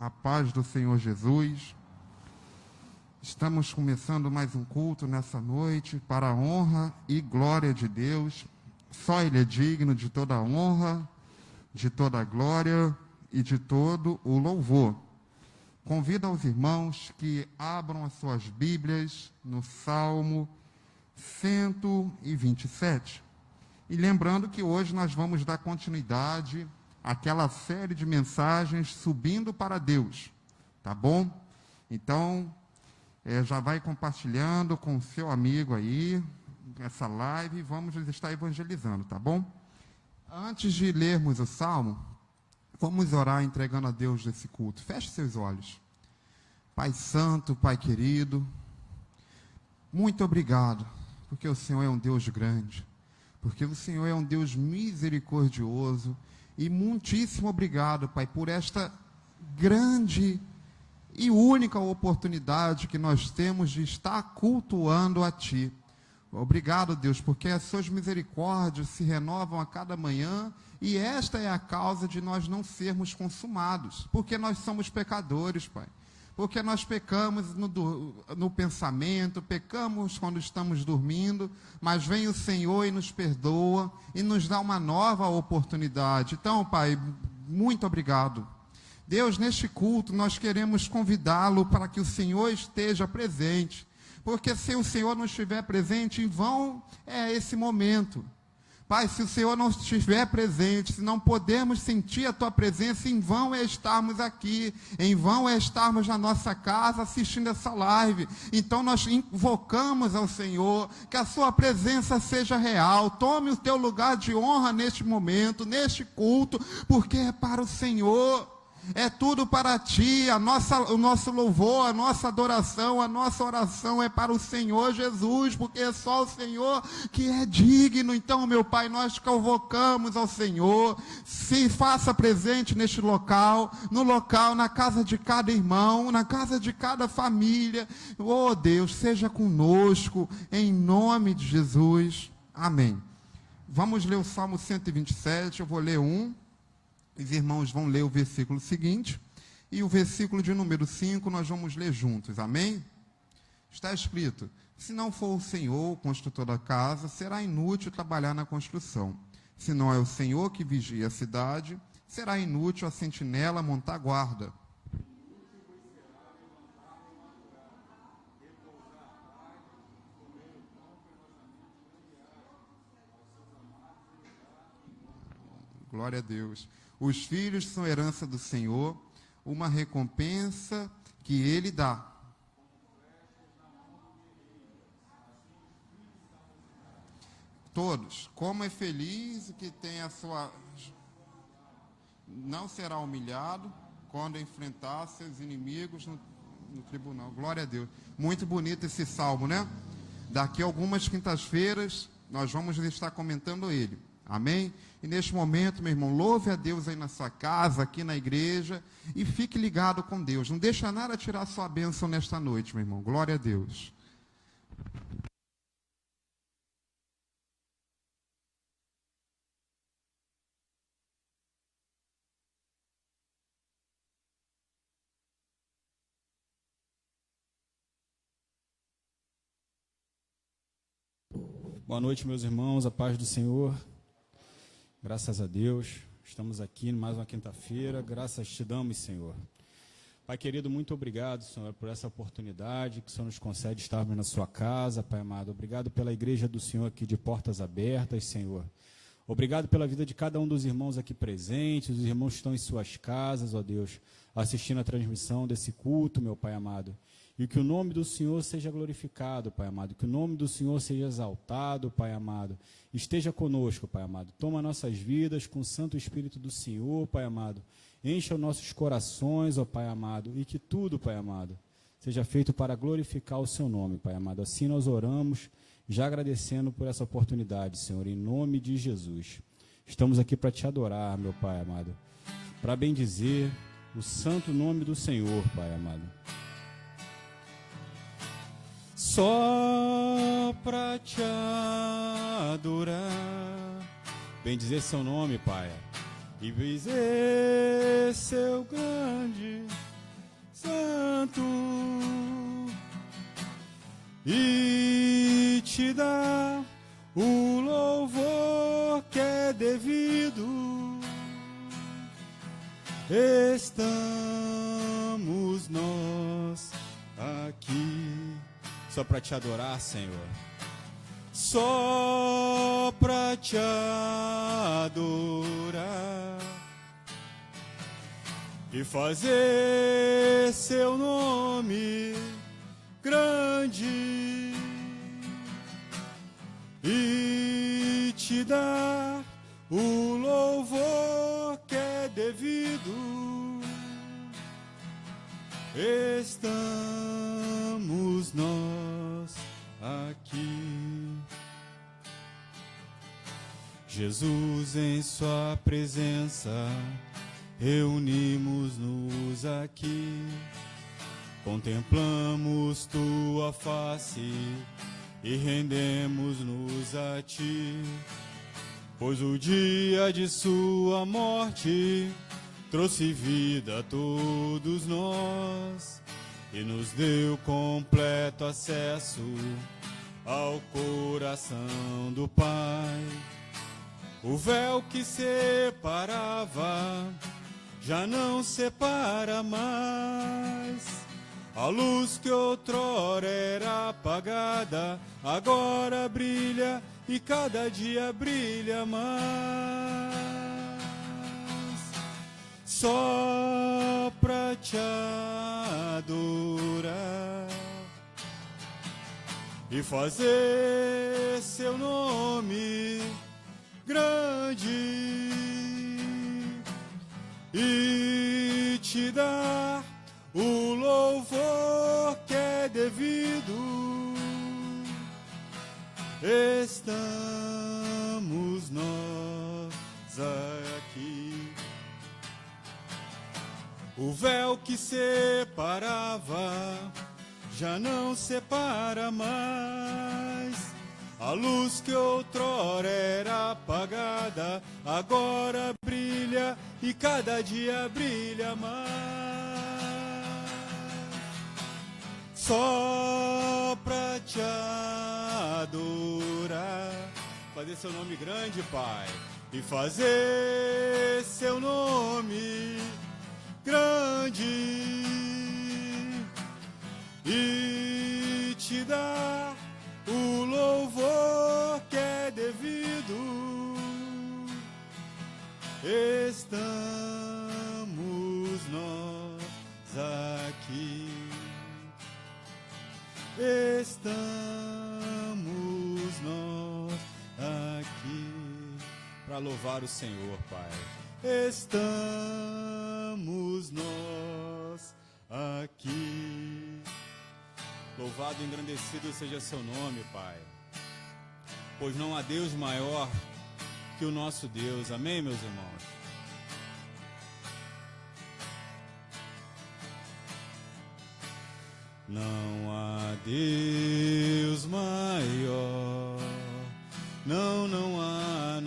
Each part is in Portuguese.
A paz do Senhor Jesus. Estamos começando mais um culto nessa noite para a honra e glória de Deus. Só Ele é digno de toda a honra, de toda a glória e de todo o louvor. Convido aos irmãos que abram as suas Bíblias no Salmo 127. E lembrando que hoje nós vamos dar continuidade àquela série de mensagens Subindo para Deus, tá bom? Então, já vai compartilhando com o seu amigo aí essa live e vamos estar evangelizando, tá bom? Antes de lermos o Salmo, vamos orar entregando a Deus esse culto. Feche seus olhos. Pai Santo, Pai querido, muito obrigado, porque o Senhor é um Deus grande, porque o Senhor é um Deus misericordioso, e muitíssimo obrigado, Pai, por esta grande e única oportunidade que nós temos de estar cultuando a Ti. Obrigado, Deus, porque as Suas misericórdias se renovam a cada manhã, e esta é a causa de nós não sermos consumados, porque nós somos pecadores, Pai. Porque nós pecamos no pensamento, pecamos quando estamos dormindo, mas vem o Senhor e nos perdoa e nos dá uma nova oportunidade. Então, Pai, muito obrigado. Deus, neste culto nós queremos convidá-lo para que o Senhor esteja presente, porque se o Senhor não estiver presente, em vão é esse momento. Pai, se o Senhor não estiver presente, se não podemos sentir a Tua presença, em vão é estarmos aqui, em vão é estarmos na nossa casa assistindo essa live. Então nós invocamos ao Senhor, que a Sua presença seja real, tome o Teu lugar de honra neste momento, neste culto, porque é para o Senhor. É tudo para Ti, o nosso louvor, a nossa adoração, a nossa oração é para o Senhor Jesus, porque é só o Senhor que é digno. Então, meu Pai, nós convocamos ao Senhor, se faça presente neste local, na casa de cada irmão, na casa de cada família. Oh Deus, seja conosco, em nome de Jesus. Amém. Vamos ler o Salmo 127, eu vou ler os irmãos vão ler o versículo seguinte, e o versículo de número 5 nós vamos ler juntos, amém? Está escrito: se não for o Senhor o construtor da casa, será inútil trabalhar na construção. Se não é o Senhor que vigia a cidade, será inútil a sentinela montar guarda. Glória a Deus. Os filhos são herança do Senhor, uma recompensa que Ele dá. Todos, como é feliz o que tem a sua... Não será humilhado quando enfrentar seus inimigos no tribunal. Glória a Deus. Muito bonito esse salmo, né? Daqui a algumas quintas-feiras nós vamos estar comentando ele. Amém? E neste momento, meu irmão, louve a Deus aí na sua casa, aqui na igreja, e fique ligado com Deus. Não deixa nada tirar a sua bênção nesta noite, meu irmão. Glória a Deus. Boa noite, meus irmãos, a paz do Senhor. Graças a Deus, estamos aqui mais uma quinta-feira, graças te damos, Senhor. Pai querido, muito obrigado, Senhor, por essa oportunidade que o Senhor nos concede estarmos na sua casa, Pai amado. Obrigado pela igreja do Senhor aqui de portas abertas, Senhor. Obrigado pela vida de cada um dos irmãos aqui presentes, os irmãos que estão em suas casas, ó Deus, assistindo a transmissão desse culto, meu Pai amado. E que o nome do Senhor seja glorificado, Pai amado. Que o nome do Senhor seja exaltado, Pai amado. Esteja conosco, Pai amado. Toma nossas vidas com o Santo Espírito do Senhor, Pai amado. Encha os nossos corações, ó Pai amado. E que tudo, Pai amado, seja feito para glorificar o Seu nome, Pai amado. Assim nós oramos, já agradecendo por essa oportunidade, Senhor, em nome de Jesus. Estamos aqui para Te adorar, meu Pai amado. Para bendizer o santo nome do Senhor, Pai amado. Só pra te adorar, bendizer seu nome, Pai, e bendizer seu grande te dar o louvor que é devido. Estamos nós aqui só para te adorar, Senhor. Só para te adorar e fazer seu nome grande e te dar o louvor que é devido. Estamos nós aqui. Jesus, em sua presença reunimos-nos aqui, contemplamos tua face e rendemos-nos a ti, pois o dia de sua morte trouxe vida a todos nós e nos deu completo acesso ao coração do Pai. O véu que separava já não separa mais. A luz que outrora era apagada agora brilha e cada dia brilha mais. Só pra te adorar e fazer seu nome grande e te dar o louvor que é devido. Estamos nós aqui. O véu que separava já não separa mais. A luz que outrora era apagada agora brilha e cada dia brilha mais. Só pra te adorar, fazer seu nome grande, Pai, e fazer seu nome grande e te dar o louvor que é devido. Estamos nós aqui. Estamos nós aqui para louvar o Senhor, Pai. Estamos nós aqui. Louvado e engrandecido seja seu nome, Pai, pois não há Deus maior que o nosso Deus. Amém, meus irmãos? Não há Deus maior, não há,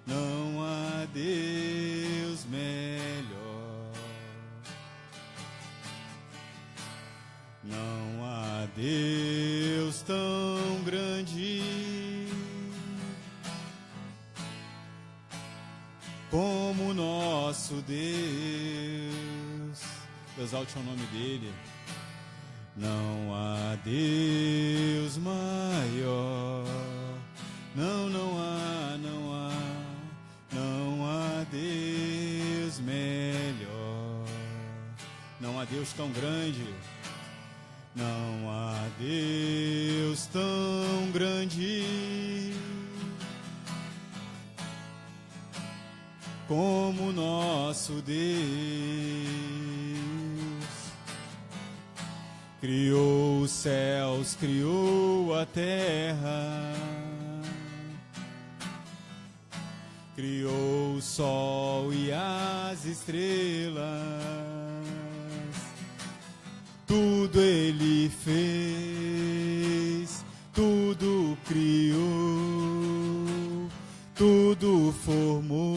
não há Deus melhor. Não há Deus tão grande como nosso Deus. Exalte o nome dele. Não há Deus maior. Não há, não há Deus melhor. Não há Deus tão grande. Não há Deus tão grande como nosso Deus. Criou os céus, criou a terra, criou o sol e as estrelas. Tudo ele fez, tudo criou, tudo formou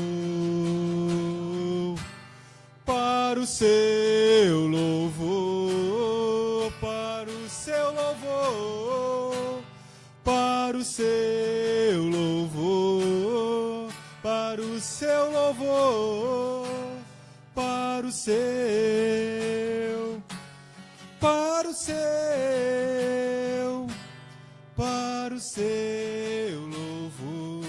para o seu louvor, para o seu louvor, seu louvor, para o seu louvor, para o seu, para o seu, para o seu louvor,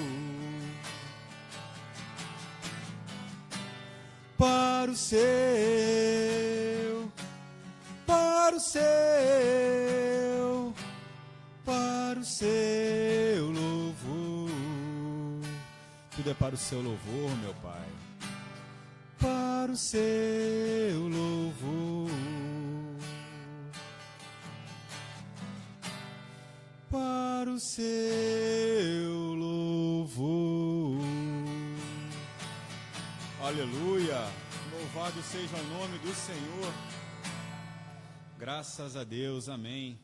para o seu, para o seu, para o seu louvor. Tudo é para o seu louvor, meu Pai. Para o seu louvor. Para o seu louvor. Aleluia! Louvado seja o nome do Senhor. Graças a Deus, amém.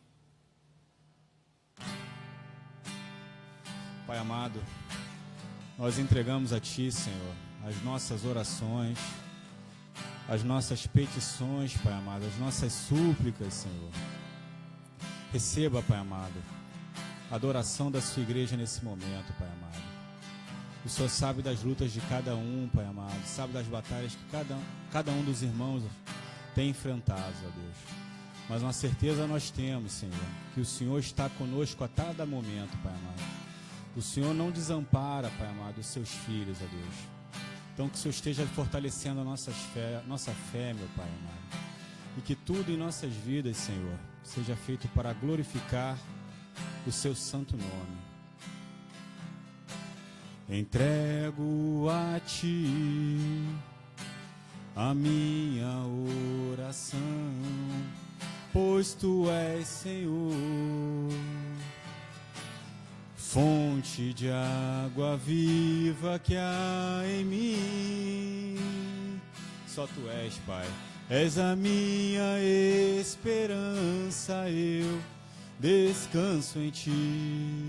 Pai amado, nós entregamos a Ti, Senhor, as nossas orações, as nossas petições, Pai amado, as nossas súplicas, Senhor. Receba, Pai amado, a adoração da Sua igreja nesse momento, Pai amado. O Senhor sabe das lutas de cada um, Pai amado, sabe das batalhas que cada um dos irmãos tem enfrentado, ó Deus. Mas uma certeza nós temos, Senhor, que o Senhor está conosco a cada momento, Pai amado. O Senhor não desampara, Pai amado, os seus filhos, ó Deus. Então que o Senhor esteja fortalecendo a nossa fé, meu Pai amado. E que tudo em nossas vidas, Senhor, seja feito para glorificar o seu santo nome. Entrego a Ti a minha oração, pois Tu és, Senhor, fonte de água viva que há em mim. Só Tu és, Pai, és a minha esperança, eu descanso em Ti.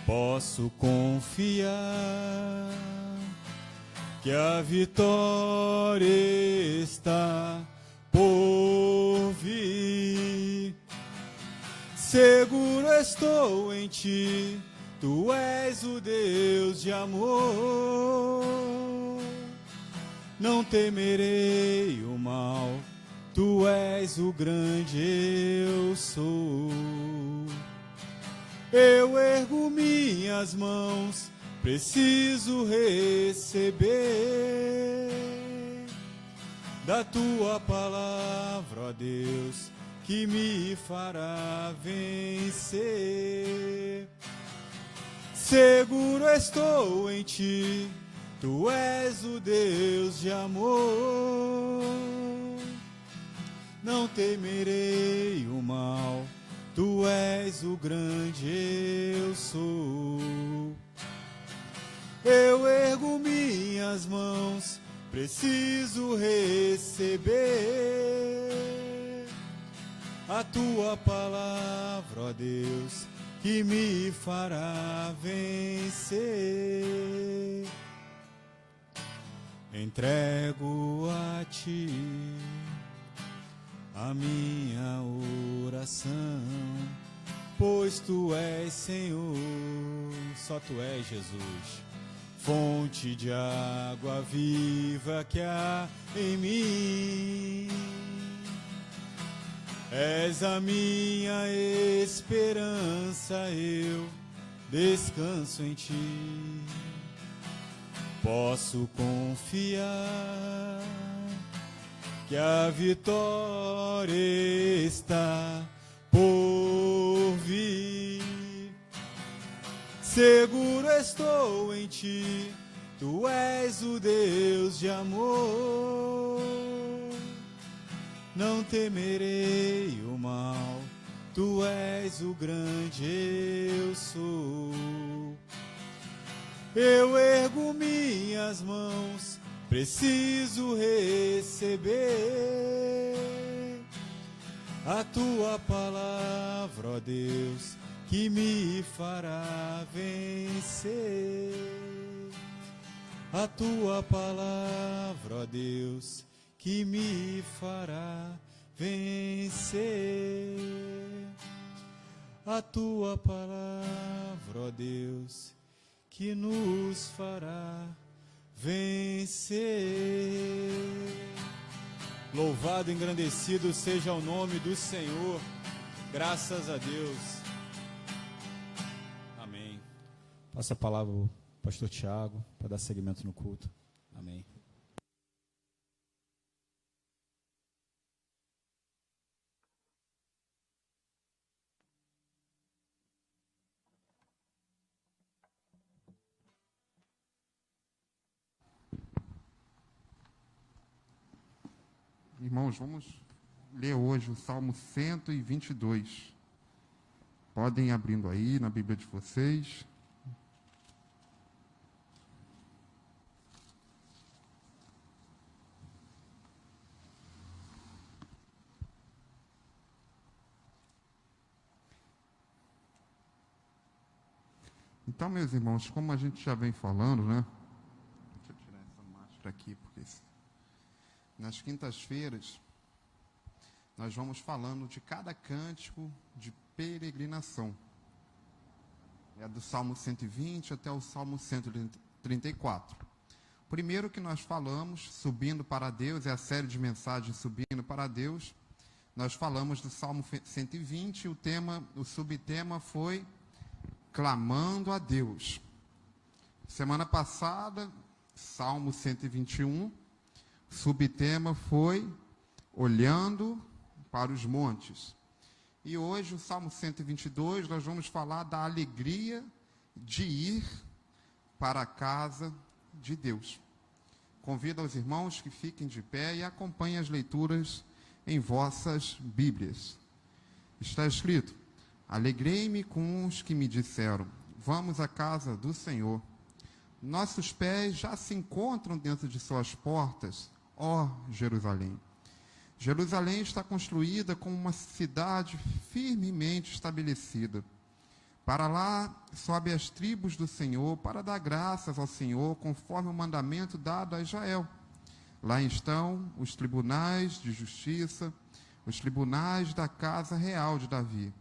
Posso confiar que a vitória está por vir. Seguro estou em Ti, Tu és o Deus de amor. Não temerei o mal, Tu és o grande eu sou. Eu ergo minhas mãos, preciso receber da Tua palavra, ó Deus, que me fará vencer. Seguro estou em Ti, Tu és o Deus de amor. Não temerei o mal, Tu és o grande eu sou. Eu ergo minhas mãos, preciso receber a Tua palavra, ó Deus, que me fará vencer. Entrego a Ti a minha oração, pois Tu és, Senhor, só Tu és, Jesus, fonte de água viva que há em mim. És a minha esperança, eu descanso em Ti. Posso confiar que a vitória está por vir. Seguro estou em Ti, Tu és o Deus de amor. Não temerei o mal, Tu és o grande eu sou. Eu ergo minhas mãos, preciso receber a Tua palavra, ó Deus, que me fará vencer. A Tua palavra, ó Deus, que me fará vencer. a tua palavra, ó Deus, que nos fará vencer. Louvado e engrandecido seja o nome do Senhor, graças a Deus. Amém. Passa a palavra ao pastor Tiago para dar seguimento no culto. Amém. Irmãos, vamos ler hoje o Salmo 122. Podem ir abrindo aí na Bíblia de vocês. Então, meus irmãos, como a gente já vem falando, né? Deixa eu tirar essa máscara aqui, porque nas quintas-feiras nós vamos falando de cada cântico de peregrinação. É do Salmo 120 até o Salmo 134. O primeiro que nós falamos, Subindo para Deus, é a série de mensagens Subindo para Deus. Nós falamos do Salmo 120, o subtema foi Clamando a Deus. Semana passada, Salmo 121, subtema foi Olhando para os montes. E hoje, o Salmo 122, nós vamos falar da alegria de ir para a casa de Deus. Convido aos irmãos que fiquem de pé e acompanhem as leituras em vossas Bíblias. Está escrito: Alegrei-me com os que me disseram, vamos à casa do Senhor. Nossos pés já se encontram dentro de suas portas, ó Jerusalém. Jerusalém está construída como uma cidade firmemente estabelecida. Para lá sobe as tribos do Senhor, para dar graças ao Senhor, conforme o mandamento dado a Israel. Lá estão os tribunais de justiça, os tribunais da casa real de Davi.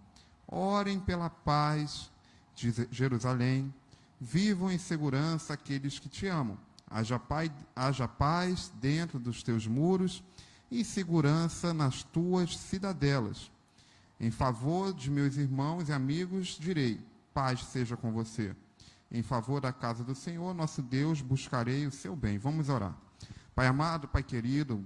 Orem pela paz de Jerusalém, vivam em segurança aqueles que te amam. Haja paz dentro dos teus muros e segurança nas tuas cidadelas. Em favor de meus irmãos e amigos, direi, paz seja com você. Em favor da casa do Senhor, nosso Deus, buscarei o seu bem. Vamos orar. Pai amado, Pai querido,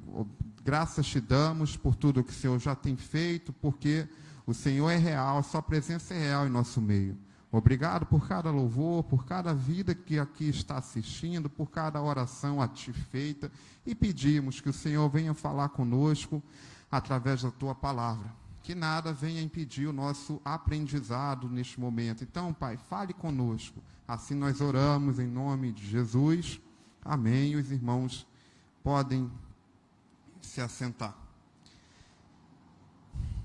graças te damos por tudo que o Senhor já tem feito, porque o Senhor é real, a sua presença é real em nosso meio. Obrigado por cada louvor, por cada vida que aqui está assistindo, por cada oração a ti feita, e pedimos que o Senhor venha falar conosco através da tua palavra. Que nada venha impedir o nosso aprendizado neste momento. Então, Pai, fale conosco. Assim nós oramos em nome de Jesus. Amém. E os irmãos podem se assentar.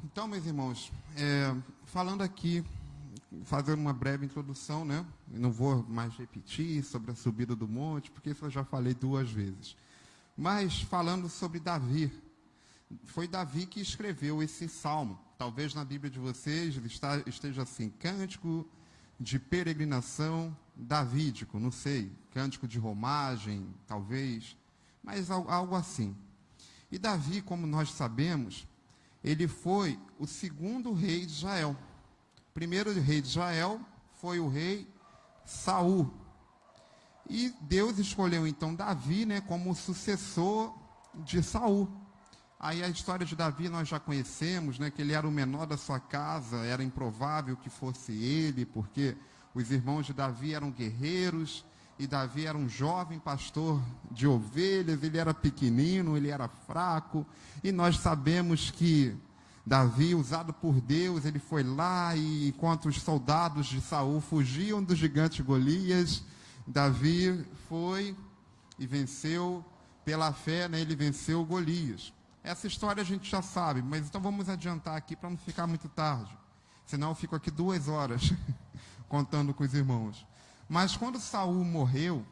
Então, meus irmãos, falando aqui, fazendo uma breve introdução, né? Eu não vou mais repetir sobre a subida do monte, porque isso eu já falei 2 vezes. Mas falando sobre Davi, foi Davi que escreveu esse salmo. Talvez na Bíblia de vocês esteja assim, cântico de peregrinação davídico, não sei, cântico de romagem, talvez, mas algo assim. E Davi, como nós sabemos, ele foi o 2º rei de Israel. O primeiro rei de Israel foi o rei Saul. E Deus escolheu então Davi, né, como sucessor de Saul. Aí a história de Davi nós já conhecemos, né, que ele era o menor da sua casa, era improvável que fosse ele, porque os irmãos de Davi eram guerreiros, e Davi era um jovem pastor de ovelhas, ele era pequenino, ele era fraco, e nós sabemos que Davi, usado por Deus, ele foi lá e enquanto os soldados de Saul fugiam do gigante Golias, Davi foi e venceu pela fé, né, ele venceu Golias. Essa história a gente já sabe, mas então vamos adiantar aqui para não ficar muito tarde. Senão eu fico aqui 2 horas contando com os irmãos. Mas quando Saul morreu,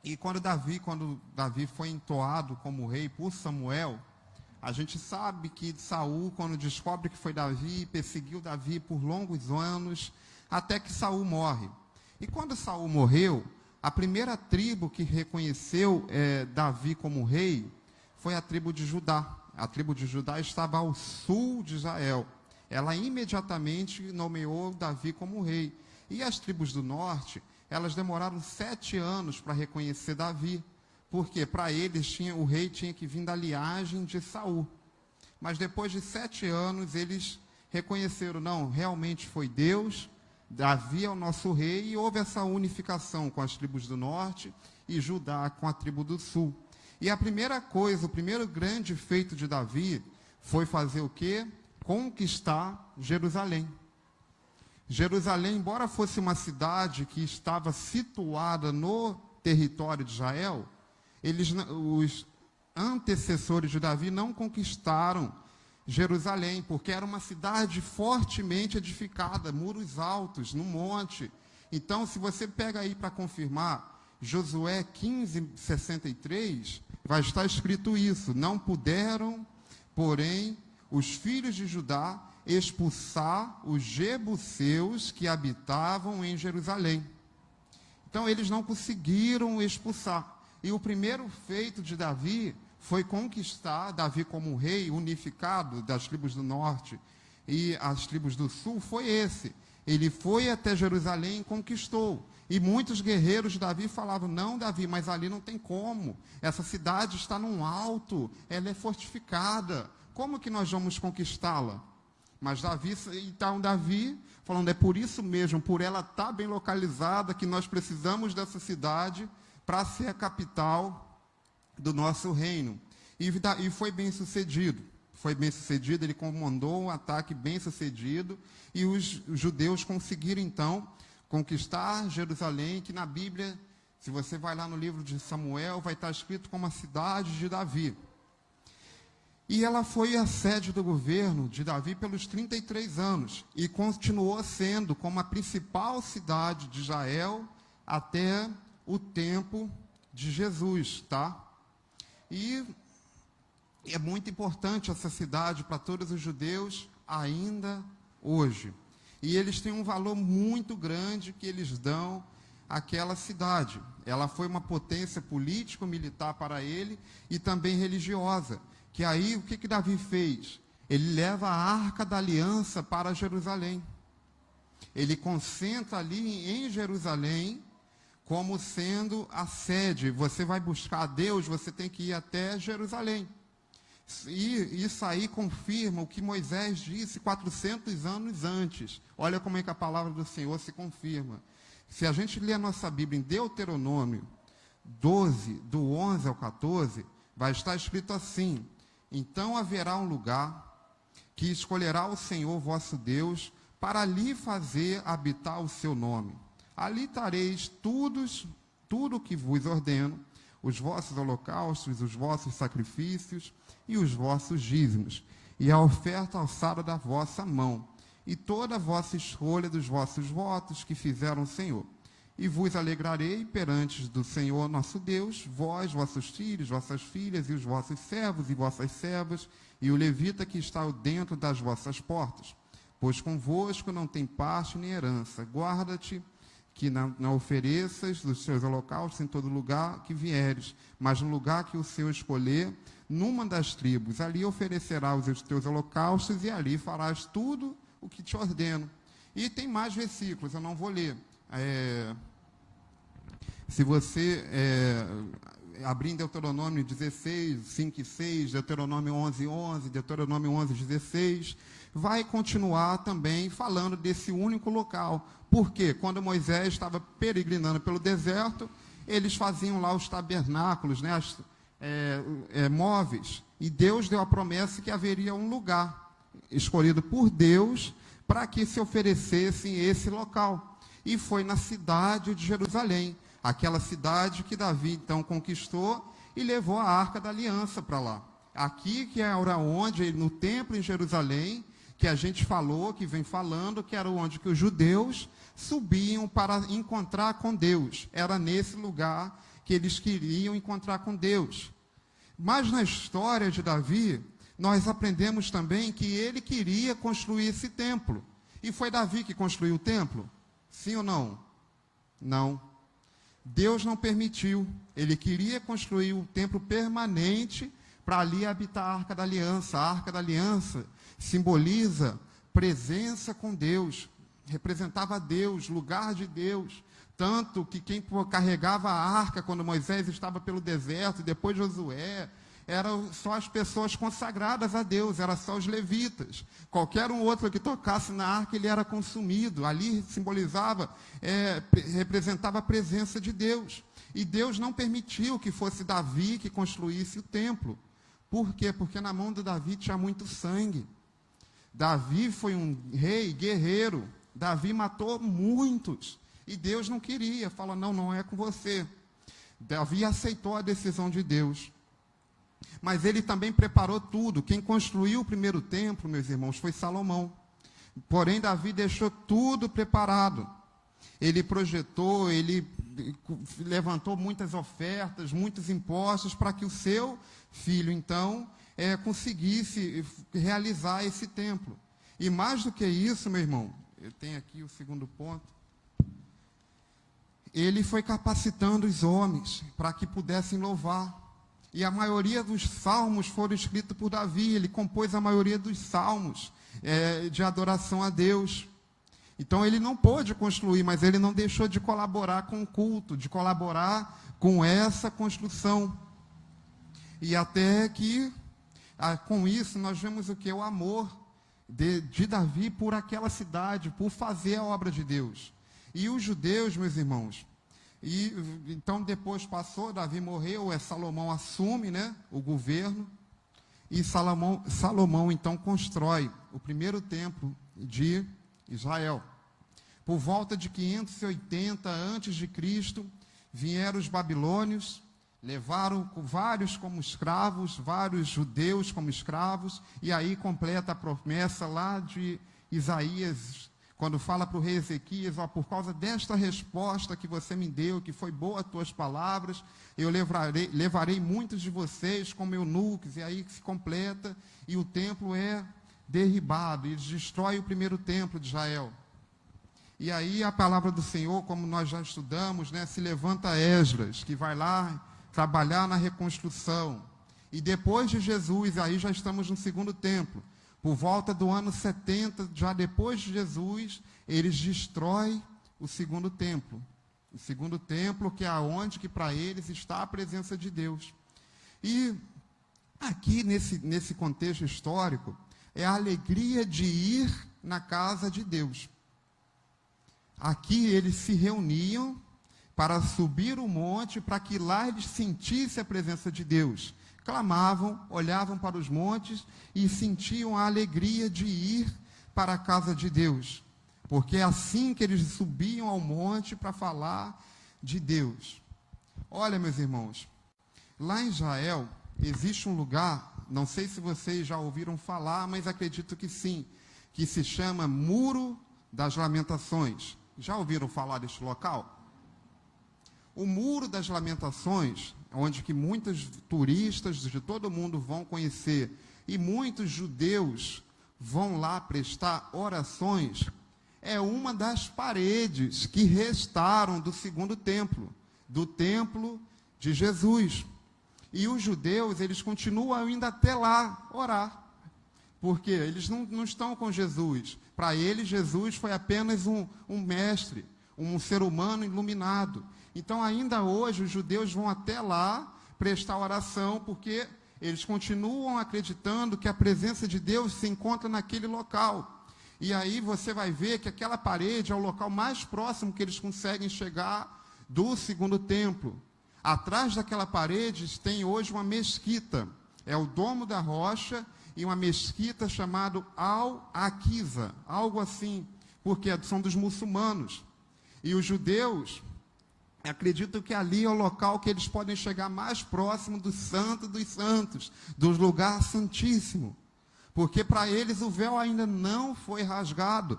e quando Davi foi entoado como rei por Samuel, A gente sabe que Saul, quando descobre que foi Davi, perseguiu Davi por longos anos, até que Saul morre. E quando Saul morreu, a primeira tribo que reconheceu Davi como rei foi a tribo de Judá. A tribo de Judá estava ao sul de Israel. Ela imediatamente nomeou Davi como rei. E as tribos do norte, elas demoraram 7 anos para reconhecer Davi. Porque para eles o rei tinha que vir da linhagem de Saul. Mas depois de 7 anos, eles reconheceram, não, realmente foi Deus, Davi é o nosso rei, e houve essa unificação com as tribos do norte e Judá com a tribo do sul. E a primeira coisa, o primeiro grande feito de Davi foi fazer o quê? Conquistar Jerusalém. Jerusalém, embora fosse uma cidade que estava situada no território de Israel, os antecessores de Davi não conquistaram Jerusalém, porque era uma cidade fortemente edificada, muros altos, no monte. Então, se você pega aí para confirmar, Josué 15:63, vai estar escrito isso: não puderam, porém, os filhos de Judá expulsar os jebuseus que habitavam em Jerusalém. Então, eles não conseguiram expulsar. E o primeiro feito de Davi foi conquistar Davi como rei unificado das tribos do norte e as tribos do sul, foi esse. Ele foi até Jerusalém e conquistou. E muitos guerreiros de Davi falavam, não, Davi, mas ali não tem como. Essa cidade está num alto, ela é fortificada. Como que nós vamos conquistá-la? Mas Davi falando, é por isso mesmo, por ela estar bem localizada, que nós precisamos dessa cidade para ser a capital do nosso reino. E foi bem sucedido. Foi bem sucedido, ele comandou um ataque bem sucedido, e os judeus conseguiram, então, conquistar Jerusalém, que na Bíblia, se você vai lá no livro de Samuel, vai estar escrito como a cidade de Davi. E ela foi a sede do governo de Davi pelos 33 anos, e continuou sendo como a principal cidade de Israel até o tempo de Jesus, tá? E é muito importante essa cidade para todos os judeus ainda hoje. E eles têm um valor muito grande que eles dão àquela cidade. Ela foi uma potência político-militar para ele e também religiosa. Que aí, o que Davi fez? Ele leva a Arca da Aliança para Jerusalém. Ele concentra ali em Jerusalém como sendo a sede. Você vai buscar a Deus, você tem que ir até Jerusalém. E isso aí confirma o que Moisés disse 400 anos antes. Olha como é que a palavra do Senhor se confirma. Se a gente ler a nossa Bíblia em Deuteronômio 12, do 11 ao 14, vai estar escrito assim: então haverá um lugar que escolherá o Senhor vosso Deus para ali fazer habitar o seu nome. Ali tareis tudo o que vos ordeno, os vossos holocaustos, os vossos sacrifícios e os vossos dízimos, e a oferta alçada da vossa mão, e toda a vossa escolha dos vossos votos que fizeram o Senhor. E vos alegrarei perante do Senhor nosso Deus, vós, vossos filhos, vossas filhas, e os vossos servos e vossas servas, e o levita que está dentro das vossas portas. Pois convosco não tem parte nem herança. Guarda-te que não ofereças os seus holocaustos em todo lugar que vieres, mas no lugar que o Senhor escolher, numa das tribos, ali oferecerás os teus holocaustos, e ali farás tudo o que te ordeno. E tem mais versículos, eu não vou ler. Se você abrir em Deuteronômio 16, 5 e 6, Deuteronômio 11, 11, Deuteronômio 11, 16, vai continuar também falando desse único local. Por quê? Quando Moisés estava peregrinando pelo deserto, eles faziam lá os tabernáculos, né, móveis, e Deus deu a promessa que haveria um lugar escolhido por Deus para que se oferecesse esse local. E foi na cidade de Jerusalém, aquela cidade que Davi então conquistou e levou a Arca da Aliança para lá. Aqui que era onde, no templo em Jerusalém, que a gente falou, que vem falando, que era onde que os judeus subiam para encontrar com Deus. Era nesse lugar que eles queriam encontrar com Deus. Mas na história de Davi, nós aprendemos também que ele queria construir esse templo. E foi Davi que construiu o templo? Sim ou não? Não. Deus não permitiu. Ele queria construir um templo permanente para ali habitar a Arca da Aliança. A Arca da Aliança simboliza presença com Deus, representava Deus, lugar de Deus. Tanto que quem carregava a arca quando Moisés estava pelo deserto, e depois Josué, eram só as pessoas consagradas a Deus, eram só os levitas. Qualquer um outro que tocasse na arca, ele era consumido. Ali simbolizava, representava a presença de Deus. E Deus não permitiu que fosse Davi que construísse o templo. Por quê? Porque na mão de Davi tinha muito sangue. Davi foi um rei guerreiro. Davi matou muitos. E Deus não queria, falou, não é com você. Davi aceitou a decisão de Deus. Mas ele também preparou tudo. Quem construiu o primeiro templo, meus irmãos, foi Salomão. Porém, Davi deixou tudo preparado. Ele projetou, ele levantou muitas ofertas, muitos impostos, para que o seu filho, então, conseguisse realizar esse templo. E mais do que isso, meu irmão, eu tenho aqui o segundo ponto. Ele foi capacitando os homens para que pudessem louvar. E a maioria dos salmos foram escritos por Davi. Ele compôs a maioria dos salmos de adoração a Deus. Então ele não pôde construir, mas ele não deixou de colaborar com o culto, de colaborar com essa construção. E até que, com isso, nós vemos o que? O amor de Davi por aquela cidade, por fazer a obra de Deus. E os judeus, meus irmãos, então depois passou, Davi morreu, Salomão assume, o governo, e Salomão então constrói o primeiro templo de Israel. Por volta de 580 a.C., vieram os babilônios, levaram vários como escravos, vários judeus como escravos, e aí completa a promessa lá de Isaías, quando fala para o rei Ezequias, por causa desta resposta que você me deu, que foi boa as tuas palavras, eu levarei muitos de vocês como eunucos, e aí se completa, e o templo é derribado, e destrói o primeiro templo de Israel. E aí a palavra do Senhor, como nós já estudamos, se levanta Esdras, que vai lá trabalhar na reconstrução. E depois de Jesus, aí já estamos no segundo templo. Por volta do ano 70, já depois de Jesus, eles destroem o segundo templo. O segundo templo, que é onde que para eles está a presença de Deus. E aqui, nesse contexto histórico, é a alegria de ir na casa de Deus. Aqui eles se reuniam para subir o monte, para que lá eles sentissem a presença de Deus. Clamavam, olhavam para os montes e sentiam a alegria de ir para a casa de Deus. Porque é assim que eles subiam ao monte para falar de Deus. Olha, meus irmãos, lá em Israel existe um lugar, não sei se vocês já ouviram falar, mas acredito que sim, que se chama Muro das Lamentações. Já ouviram falar deste local? O Muro das Lamentações, onde que muitos turistas de todo o mundo vão conhecer, e muitos judeus vão lá prestar orações, é uma das paredes que restaram do segundo templo, do templo de Jesus. E os judeus, eles continuam indo até lá orar, porque eles não estão com Jesus. Para eles, Jesus foi apenas um mestre, um ser humano iluminado. Então, ainda hoje, os judeus vão até lá prestar oração, porque eles continuam acreditando que a presença de Deus se encontra naquele local. E aí você vai ver que aquela parede é o local mais próximo que eles conseguem chegar do segundo templo. Atrás daquela parede tem hoje uma mesquita, é o Domo da Rocha, e uma mesquita chamada Al-Aqsa, algo assim, porque são dos muçulmanos. E os judeus acreditam que ali é o local que eles podem chegar mais próximo do Santo dos Santos, do lugar santíssimo. Porque para eles o véu ainda não foi rasgado.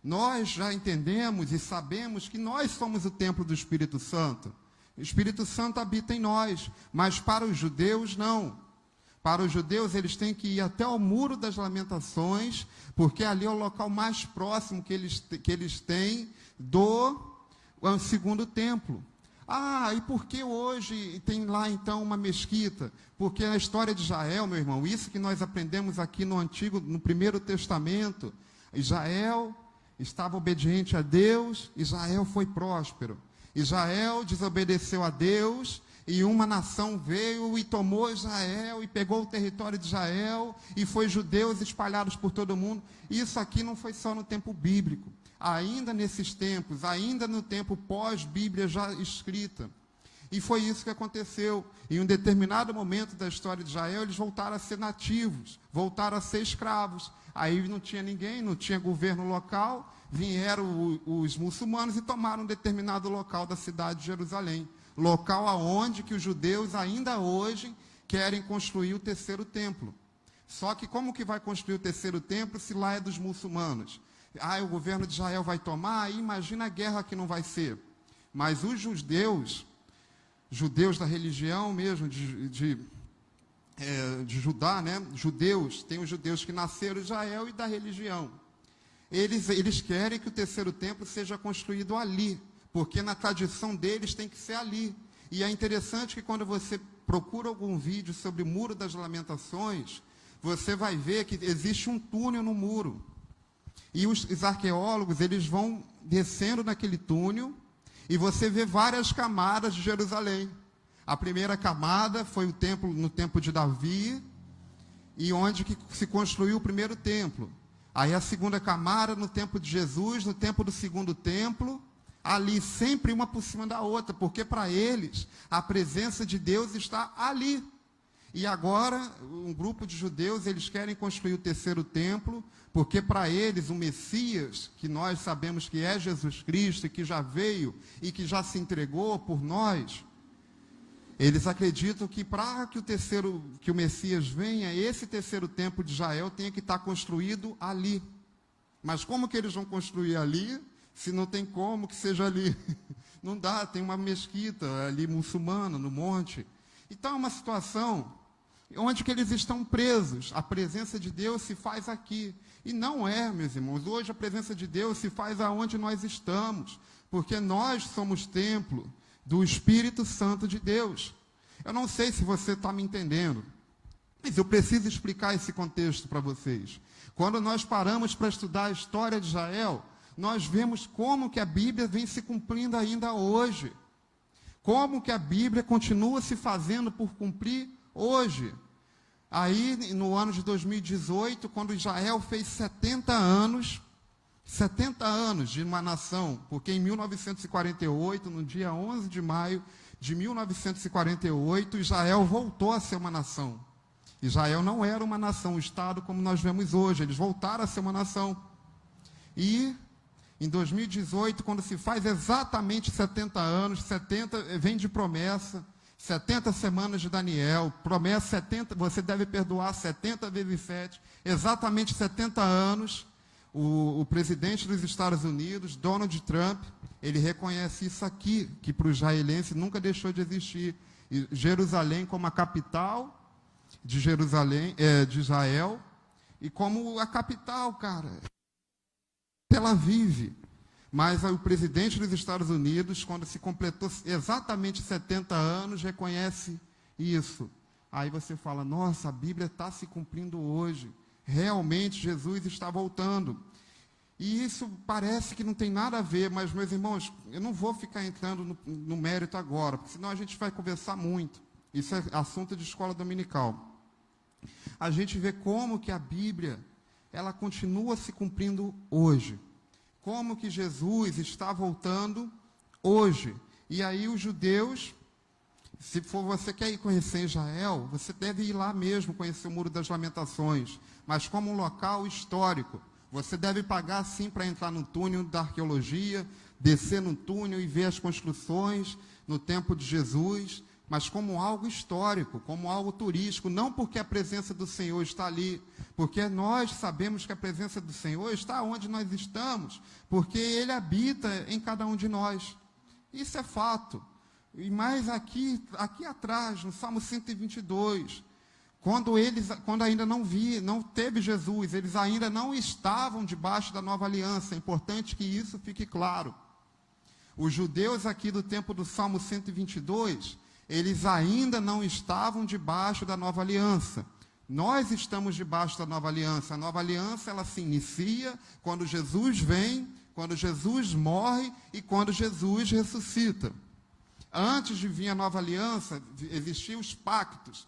Nós já entendemos e sabemos que nós somos o templo do Espírito Santo. O Espírito Santo habita em nós, mas para os judeus não. Para os judeus, eles têm que ir até o Muro das Lamentações, porque ali é o local mais próximo que eles têm do segundo templo. Ah, e por que hoje tem lá então uma mesquita? Porque na história de Israel, meu irmão, isso que nós aprendemos aqui no Primeiro Testamento, Israel estava obediente a Deus, Israel foi próspero. Israel desobedeceu a Deus, e uma nação veio e tomou Israel, e pegou o território de Israel, e foi judeus espalhados por todo o mundo. Isso aqui não foi só no tempo bíblico. Ainda nesses tempos, ainda no tempo pós-Bíblia já escrita. E foi isso que aconteceu. Em um determinado momento da história de Israel, eles voltaram a ser nativos, voltaram a ser escravos. Aí não tinha ninguém, não tinha governo local, vieram os muçulmanos e tomaram um determinado local da cidade de Jerusalém. Local aonde que os judeus ainda hoje querem construir o terceiro templo. Só que como que vai construir o terceiro templo se lá é dos muçulmanos? Ah, o governo de Israel vai tomar, aí imagina a guerra que não vai ser. Mas os judeus da religião mesmo, de Judá, né? Judeus, tem os judeus que nasceram em Israel e da religião. Eles querem que o terceiro templo seja construído ali, porque na tradição deles tem que ser ali. E é interessante que quando você procura algum vídeo sobre o Muro das Lamentações, você vai ver que existe um túnel no muro. E os arqueólogos, eles vão descendo naquele túnel, e você vê várias camadas de Jerusalém. A primeira camada foi no tempo de Davi, e onde que se construiu o primeiro templo. Aí a segunda camada no tempo de Jesus, no tempo do segundo templo, ali sempre uma por cima da outra, porque para eles a presença de Deus está ali. E agora um grupo de judeus, eles querem construir o terceiro templo, porque para eles o Messias, que nós sabemos que é Jesus Cristo, que já veio e que já se entregou por nós, eles acreditam que para que o Messias venha, esse terceiro templo de Israel tenha que estar construído ali. Mas como que eles vão construir ali, se não tem como que seja ali? Não dá, tem uma mesquita ali muçulmana no monte. Então é uma situação onde que eles estão presos. A presença de Deus se faz aqui. E não é, meus irmãos, hoje a presença de Deus se faz aonde nós estamos, porque nós somos templo do Espírito Santo de Deus. Eu não sei se você está me entendendo, mas eu preciso explicar esse contexto para vocês. Quando nós paramos para estudar a história de Israel, nós vemos como que a Bíblia vem se cumprindo ainda hoje. Como que a Bíblia continua se fazendo por cumprir hoje. Aí, no ano de 2018, quando Israel fez 70 anos de uma nação, porque em 1948, no dia 11 de maio de 1948, Israel voltou a ser uma nação. Israel não era uma nação, um Estado como nós vemos hoje, eles voltaram a ser uma nação. E em 2018, quando se faz exatamente 70 anos, 70 vem de promessa, 70 semanas de Daniel, promessa 70, você deve perdoar 70 vezes 7, exatamente 70 anos, o presidente dos Estados Unidos, Donald Trump, ele reconhece isso aqui, que para o israelense nunca deixou de existir. Jerusalém como a capital de de Israel, e como a capital, cara, Tel Aviv. Mas o presidente dos Estados Unidos, quando se completou exatamente 70 anos, reconhece isso. Aí você fala, nossa, a Bíblia está se cumprindo hoje. Realmente Jesus está voltando. E isso parece que não tem nada a ver, mas, meus irmãos, eu não vou ficar entrando no mérito agora, porque senão a gente vai conversar muito. Isso é assunto de escola dominical. A gente vê como que a Bíblia, ela continua se cumprindo hoje. Como que Jesus está voltando hoje. E aí os judeus, se você quer ir conhecer Israel, você deve ir lá mesmo conhecer o Muro das Lamentações, mas como um local histórico. Você deve pagar sim para entrar no túnel da arqueologia, descer no túnel e ver as construções no tempo de Jesus, mas como algo histórico, como algo turístico, não porque a presença do Senhor está ali, porque nós sabemos que a presença do Senhor está onde nós estamos, porque Ele habita em cada um de nós. Isso é fato. E mais aqui atrás, no Salmo 122, quando ainda não teve Jesus, eles ainda não estavam debaixo da nova aliança. É importante que isso fique claro. Os judeus aqui do tempo do Salmo 122, eles ainda não estavam debaixo da nova aliança. Nós estamos debaixo da nova aliança. A nova aliança, ela se inicia quando Jesus vem, quando Jesus morre e quando Jesus ressuscita. Antes de vir a nova aliança, existiam os pactos.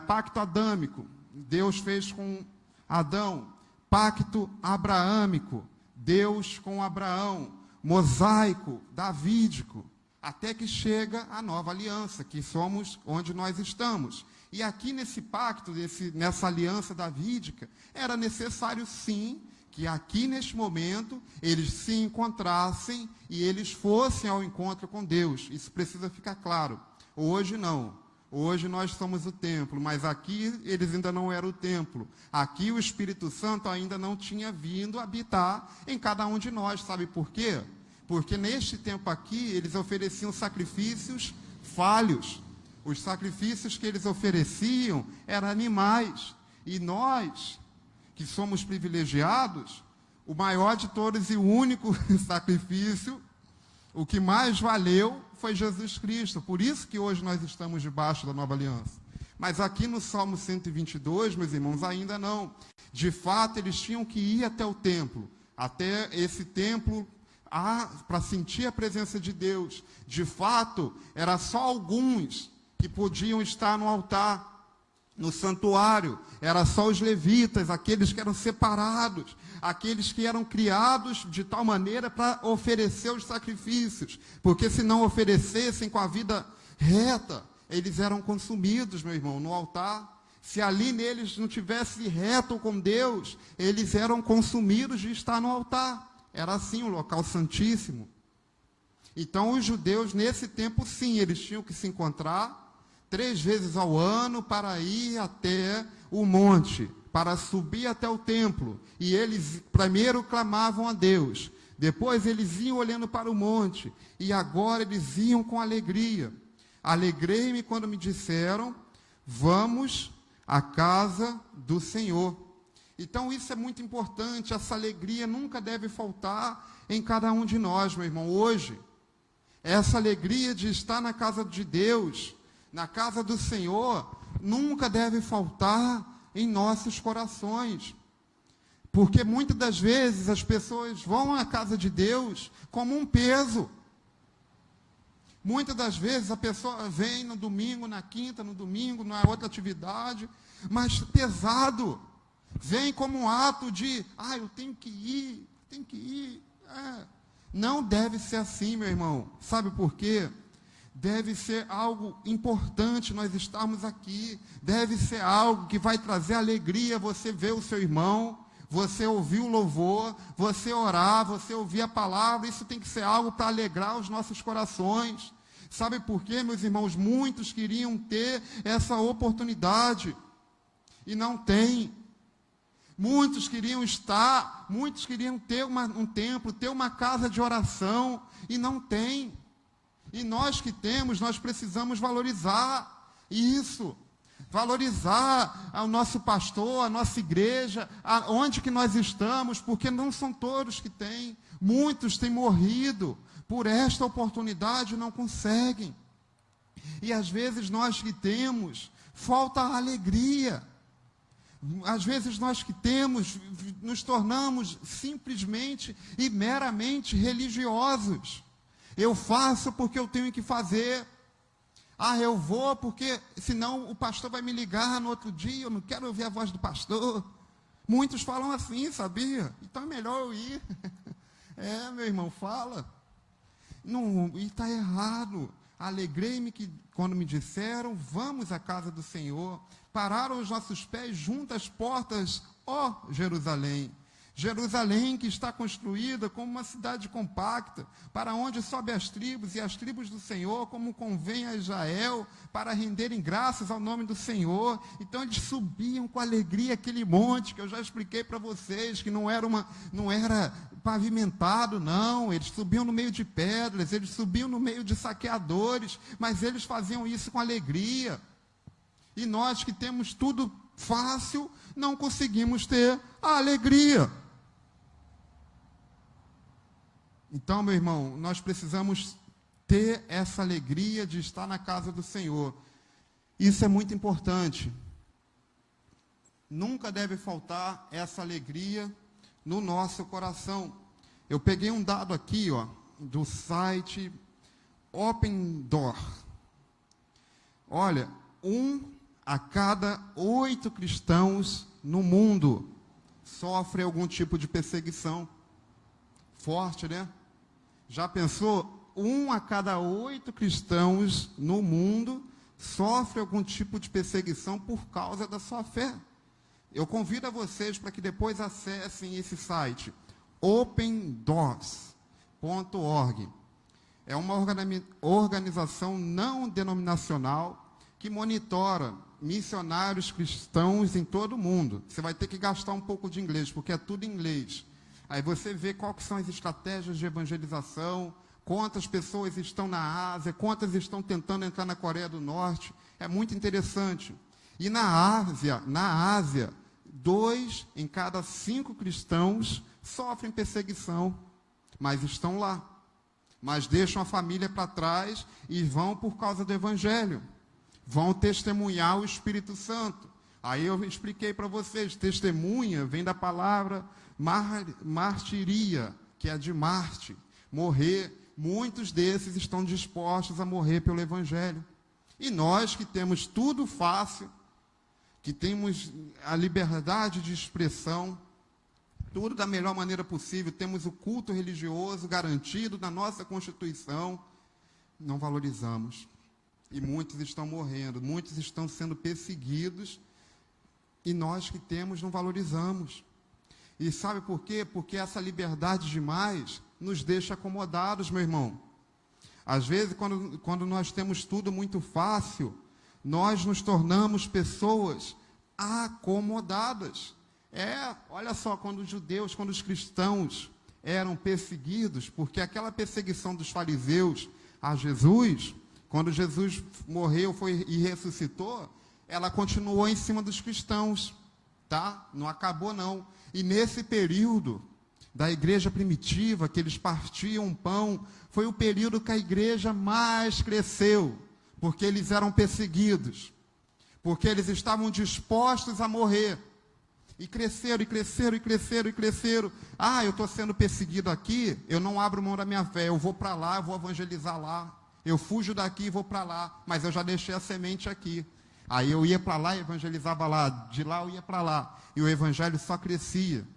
Pacto adâmico, Deus fez com Adão. Pacto abraâmico, Deus com Abraão. Mosaico, davídico, até que chega a nova aliança, que somos onde nós estamos. E aqui nesse pacto, nessa aliança davídica, era necessário sim que aqui neste momento eles se encontrassem e eles fossem ao encontro com Deus. Isso precisa ficar claro. Hoje não. Hoje nós somos o templo, mas aqui eles ainda não eram o templo. Aqui o Espírito Santo ainda não tinha vindo habitar em cada um de nós. Sabe por quê? Porque neste tempo aqui eles ofereciam sacrifícios falhos. Os sacrifícios que eles ofereciam eram animais. E nós, que somos privilegiados, o maior de todos e o único sacrifício, o que mais valeu foi Jesus Cristo. Por isso que hoje nós estamos debaixo da nova aliança. Mas aqui no Salmo 122, meus irmãos, ainda não. De fato, eles tinham que ir até o templo. Até esse templo, para sentir a presença de Deus. De fato, era só alguns que podiam estar no altar. No santuário, era só os levitas, aqueles que eram separados, aqueles que eram criados de tal maneira para oferecer os sacrifícios, porque se não oferecessem com a vida reta, eles eram consumidos, meu irmão, no altar. Se ali neles não tivesse reto com Deus, eles eram consumidos de estar no altar. Era assim o local santíssimo. Então os judeus nesse tempo sim, eles tinham que se encontrar 3 vezes ao ano para ir até o monte, para subir até o templo. E eles primeiro clamavam a Deus, depois eles iam olhando para o monte, e agora eles iam com alegria. Alegrei-me quando me disseram, vamos à casa do Senhor. Então isso é muito importante, essa alegria nunca deve faltar em cada um de nós, meu irmão. Hoje, essa alegria de estar na casa de Deus, na casa do Senhor, nunca deve faltar em nossos corações. Porque muitas das vezes as pessoas vão à casa de Deus como um peso. Muitas das vezes a pessoa vem no domingo, na quinta, no domingo, na outra atividade, mas pesado. Vem como um ato de, eu tenho que ir. Não deve ser assim, meu irmão. Sabe por quê? Deve ser algo importante nós estarmos aqui. Deve ser algo que vai trazer alegria. Você ver o seu irmão, você ouvir o louvor, você orar, você ouvir a palavra. Isso tem que ser algo para alegrar os nossos corações. Sabe por quê, meus irmãos? Muitos queriam ter essa oportunidade e não têm. Muitos queriam ter um templo, ter uma casa de oração e não têm. E nós que temos, nós precisamos valorizar isso. Valorizar o nosso pastor, a nossa igreja, onde que nós estamos, porque não são todos que têm. Muitos têm morrido por esta oportunidade e não conseguem. E às vezes nós que temos, falta a alegria. Às vezes nós que temos, nos tornamos simplesmente e meramente religiosos. Eu faço porque eu tenho que fazer. Eu vou porque senão o pastor vai me ligar no outro dia, eu não quero ouvir a voz do pastor. Muitos falam assim, sabia? Então é melhor eu ir. Meu irmão, fala. Não, e está errado. Alegrei-me que quando me disseram, vamos à casa do Senhor. Pararam os nossos pés junto às portas, ó Jerusalém. Jerusalém que está construída como uma cidade compacta, para onde sobe as tribos, e as tribos do Senhor, como convém a Israel, para renderem graças ao nome do Senhor. Então eles subiam com alegria aquele monte, que eu já expliquei para vocês, que não era pavimentado, não. Eles subiam no meio de pedras, eles subiam no meio de saqueadores, mas eles faziam isso com alegria. E nós que temos tudo fácil, não conseguimos ter a alegria. Então, meu irmão, nós precisamos ter essa alegria de estar na casa do Senhor. Isso é muito importante. Nunca deve faltar essa alegria no nosso coração. Eu peguei um dado aqui, do site Open Door. Olha, 1 a cada 8 cristãos no mundo sofre algum tipo de perseguição. Forte, né? Já pensou? 1 a cada 8 cristãos no mundo sofre algum tipo de perseguição por causa da sua fé. Eu convido a vocês para que depois acessem esse site, opendoors.org. É uma organização não denominacional que monitora missionários cristãos em todo o mundo. Você vai ter que gastar um pouco de inglês, porque é tudo em inglês. Aí você vê quais são as estratégias de evangelização, quantas pessoas estão na Ásia, quantas estão tentando entrar na Coreia do Norte. É muito interessante. E na Ásia, 2 em cada 5 cristãos sofrem perseguição, mas estão lá. Mas deixam a família para trás e vão por causa do Evangelho. Vão testemunhar o Espírito Santo. Aí eu expliquei para vocês, testemunha vem da palavra martiria, que é de Marte, morrer. Muitos desses estão dispostos a morrer pelo Evangelho. E nós que temos tudo fácil, que temos a liberdade de expressão, tudo da melhor maneira possível, temos o culto religioso garantido na nossa Constituição, não valorizamos. E muitos estão morrendo, muitos estão sendo perseguidos, e nós que temos não valorizamos. E sabe por quê? Porque essa liberdade demais nos deixa acomodados, meu irmão. Às vezes, quando nós temos tudo muito fácil, nós nos tornamos pessoas acomodadas. Olha só, quando os judeus, quando os cristãos eram perseguidos, porque aquela perseguição dos fariseus a Jesus, quando Jesus morreu e ressuscitou, ela continuou em cima dos cristãos, tá? Não acabou, não. E nesse período da igreja primitiva, que eles partiam pão, foi o período que a igreja mais cresceu, porque eles eram perseguidos, porque eles estavam dispostos a morrer. E cresceram, e cresceram, e cresceram, e cresceram. Eu estou sendo perseguido aqui, eu não abro mão da minha fé, eu vou para lá, eu vou evangelizar lá. Eu fujo daqui e vou para lá, mas eu já deixei a semente aqui. Aí eu ia para lá e evangelizava lá, de lá eu ia para lá. E o evangelho só crescia.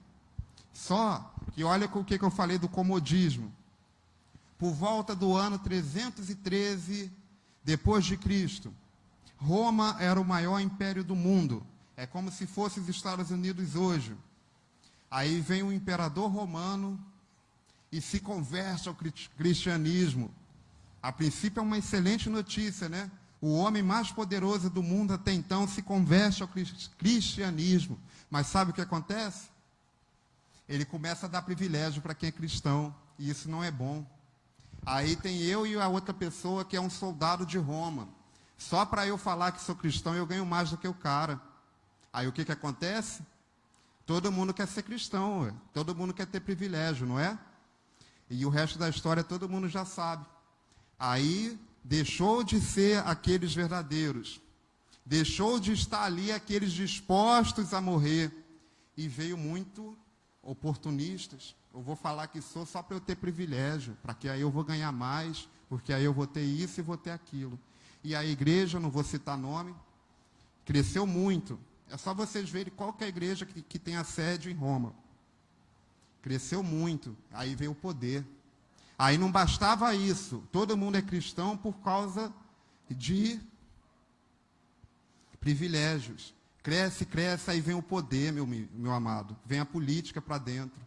Só que olha com o que eu falei do comodismo. Por volta do ano 313 depois de Cristo, Roma era o maior império do mundo. É como se fosse os Estados Unidos hoje. Aí vem o imperador romano e se converte ao cristianismo. A princípio é uma excelente notícia, né? O homem mais poderoso do mundo até então se converte ao cristianismo. Mas sabe o que acontece? Ele começa a dar privilégio para quem é cristão, e isso não é bom. Aí tem eu e a outra pessoa que é um soldado de Roma. Só para eu falar que sou cristão, eu ganho mais do que o cara. Aí o que acontece? Todo mundo quer ser cristão, ué. Todo mundo quer ter privilégio, não é? E o resto da história todo mundo já sabe. Aí deixou de ser aqueles verdadeiros, deixou de estar ali aqueles dispostos a morrer, e veio muito oportunistas. Eu vou falar que sou só para eu ter privilégio, para que aí eu vou ganhar mais, porque aí eu vou ter isso e vou ter aquilo. E a igreja, não vou citar nome, cresceu muito. É só vocês verem qual que é a igreja que tem a sede em Roma. Cresceu muito, aí veio o poder. Aí não bastava isso, todo mundo é cristão por causa de privilégios. Cresce, cresce, aí vem o poder, meu amado. Vem a política para dentro.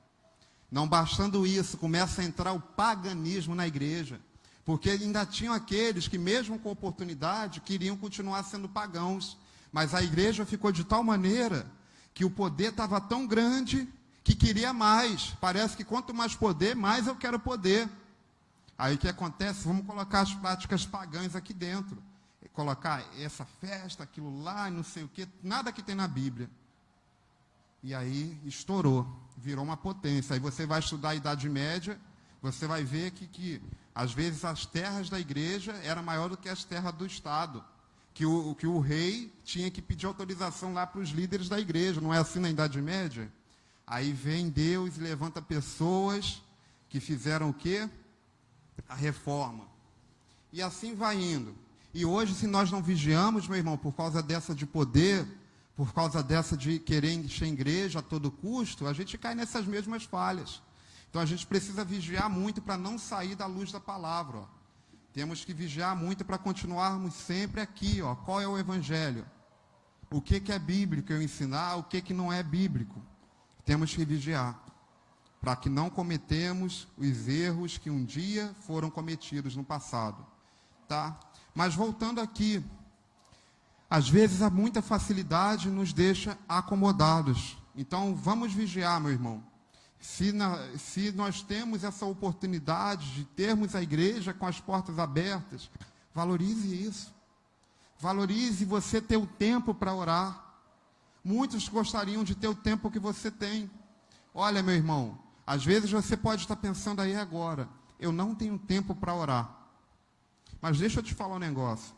Não bastando isso, começa a entrar o paganismo na igreja. Porque ainda tinham aqueles que, mesmo com oportunidade, queriam continuar sendo pagãos. Mas a igreja ficou de tal maneira que o poder estava tão grande que queria mais. Parece que quanto mais poder, mais eu quero poder. Aí o que acontece? Vamos colocar as práticas pagãs aqui dentro. colocar essa festa, aquilo lá, não sei o quê, nada que tem na Bíblia. E aí estourou, virou uma potência. Aí você vai estudar a Idade Média, você vai ver que às vezes as terras da igreja eram maior do que as terras do Estado. Que o rei tinha que pedir autorização lá para os líderes da igreja. Não é assim na Idade Média? Aí vem Deus e levanta pessoas que fizeram o quê? A reforma. E assim vai indo. E hoje, se nós não vigiamos, meu irmão, por causa dessa de poder, por causa dessa de querer encher a igreja a todo custo, a gente cai nessas mesmas falhas. Então a gente precisa vigiar muito para não sair da luz da palavra. Ó. Temos que vigiar muito para continuarmos sempre aqui. Ó. Qual é o evangelho? O que é bíblico eu ensinar, o que não é bíblico? Temos que vigiar, para que não cometemos os erros que um dia foram cometidos no passado. Tá? Mas voltando aqui, às vezes há muita facilidade nos deixa acomodados. Então vamos vigiar, meu irmão. Se nós temos essa oportunidade de termos a igreja com as portas abertas, valorize isso. Valorize você ter o tempo para orar. Muitos gostariam de ter o tempo que você tem. Olha, meu irmão, às vezes você pode estar pensando aí agora, eu não tenho tempo para orar. Mas deixa eu te falar um negócio.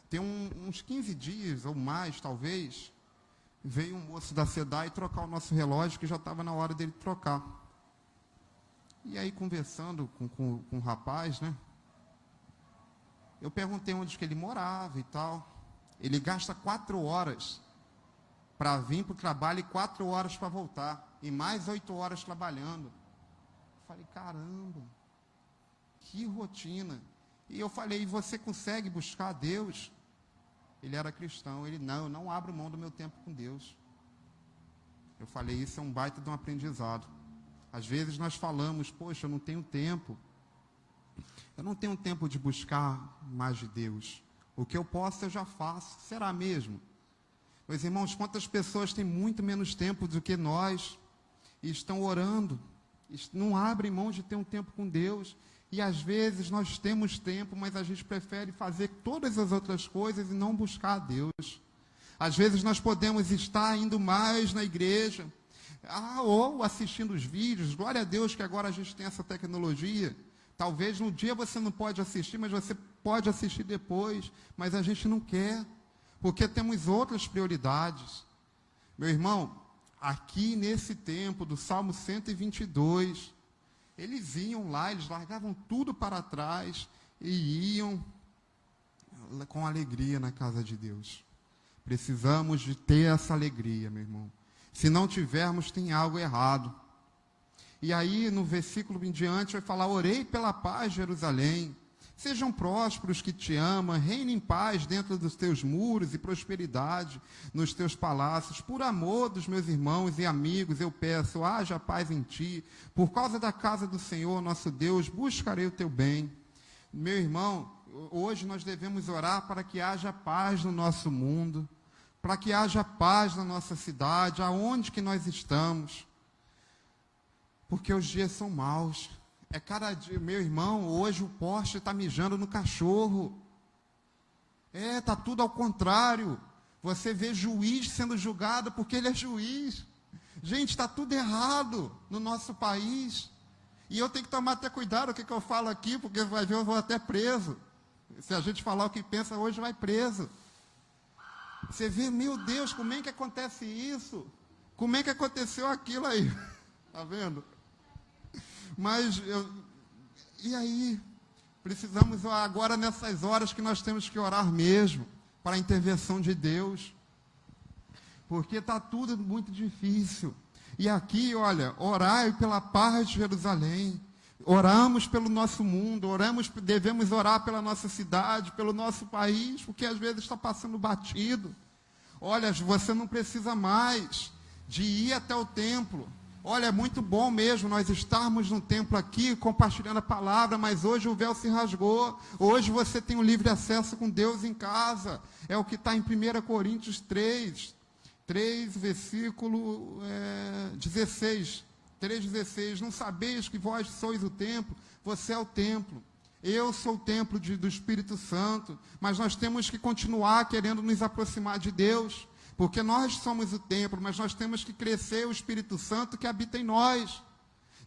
Tem uns 15 dias ou mais, talvez, veio um moço da SEDAI trocar o nosso relógio, que já estava na hora dele trocar. E aí, conversando com o rapaz, né? Eu perguntei onde que ele morava e tal. Ele gasta 4 horas para vir para o trabalho e 4 horas para voltar. E mais 8 horas trabalhando. Eu falei, caramba, que rotina. E eu falei, você consegue buscar Deus? Ele era cristão. Ele, não, eu não abro mão do meu tempo com Deus. Eu falei, isso é um baita de um aprendizado. Às vezes nós falamos, poxa, eu não tenho tempo. Eu não tenho tempo de buscar mais de Deus. O que eu posso, eu já faço. Será mesmo? Meus irmãos, quantas pessoas têm muito menos tempo do que nós e estão orando, não abrem mão de ter um tempo com Deus. E às vezes nós temos tempo, mas a gente prefere fazer todas as outras coisas e não buscar a Deus. Às vezes nós podemos estar indo mais na igreja, ou assistindo os vídeos. Glória a Deus que agora a gente tem essa tecnologia. Talvez no dia você não pode assistir, mas você pode assistir depois. Mas a gente não quer, porque temos outras prioridades. Meu irmão, aqui nesse tempo do Salmo 122, eles iam lá, eles largavam tudo para trás e iam com alegria na casa de Deus. Precisamos de ter essa alegria, meu irmão. Se não tivermos, tem algo errado. E aí, no versículo em diante, vai falar, orei pela paz, Jerusalém. Sejam prósperos que te amam, reine em paz dentro dos teus muros e prosperidade nos teus palácios. Por amor dos meus irmãos e amigos, eu peço, haja paz em ti. Por causa da casa do Senhor, nosso Deus, buscarei o teu bem. Meu irmão, hoje nós devemos orar para que haja paz no nosso mundo, para que haja paz na nossa cidade, aonde que nós estamos. Porque os dias são maus. É cada dia, meu irmão, hoje o Porsche está mijando no cachorro. Está tudo ao contrário. Você vê juiz sendo julgado porque ele é juiz. Gente, está tudo errado no nosso país. E eu tenho que tomar até cuidado com o que eu falo aqui, porque vai ver, eu vou até preso. Se a gente falar o que pensa hoje, vai preso. Você vê, meu Deus, como é que acontece isso? Como é que aconteceu aquilo aí? Está vendo? Mas, e aí? Precisamos agora, nessas horas que nós temos que orar mesmo, para a intervenção de Deus. Porque está tudo muito difícil. E aqui, olha, orai pela paz de Jerusalém. Oramos pelo nosso mundo, devemos orar pela nossa cidade, pelo nosso país, porque às vezes está passando batido. Olha, você não precisa mais de ir até o templo. Olha, é muito bom mesmo nós estarmos no templo aqui, compartilhando a palavra, mas hoje o véu se rasgou. Hoje você tem um livre acesso com Deus em casa. É o que está em 1 Coríntios 3, versículo 16. 3,16. Não sabeis que vós sois o templo? Você é o templo. Eu sou o templo do Espírito Santo, mas nós temos que continuar querendo nos aproximar de Deus, porque nós somos o templo, mas nós temos que crescer o Espírito Santo que habita em nós.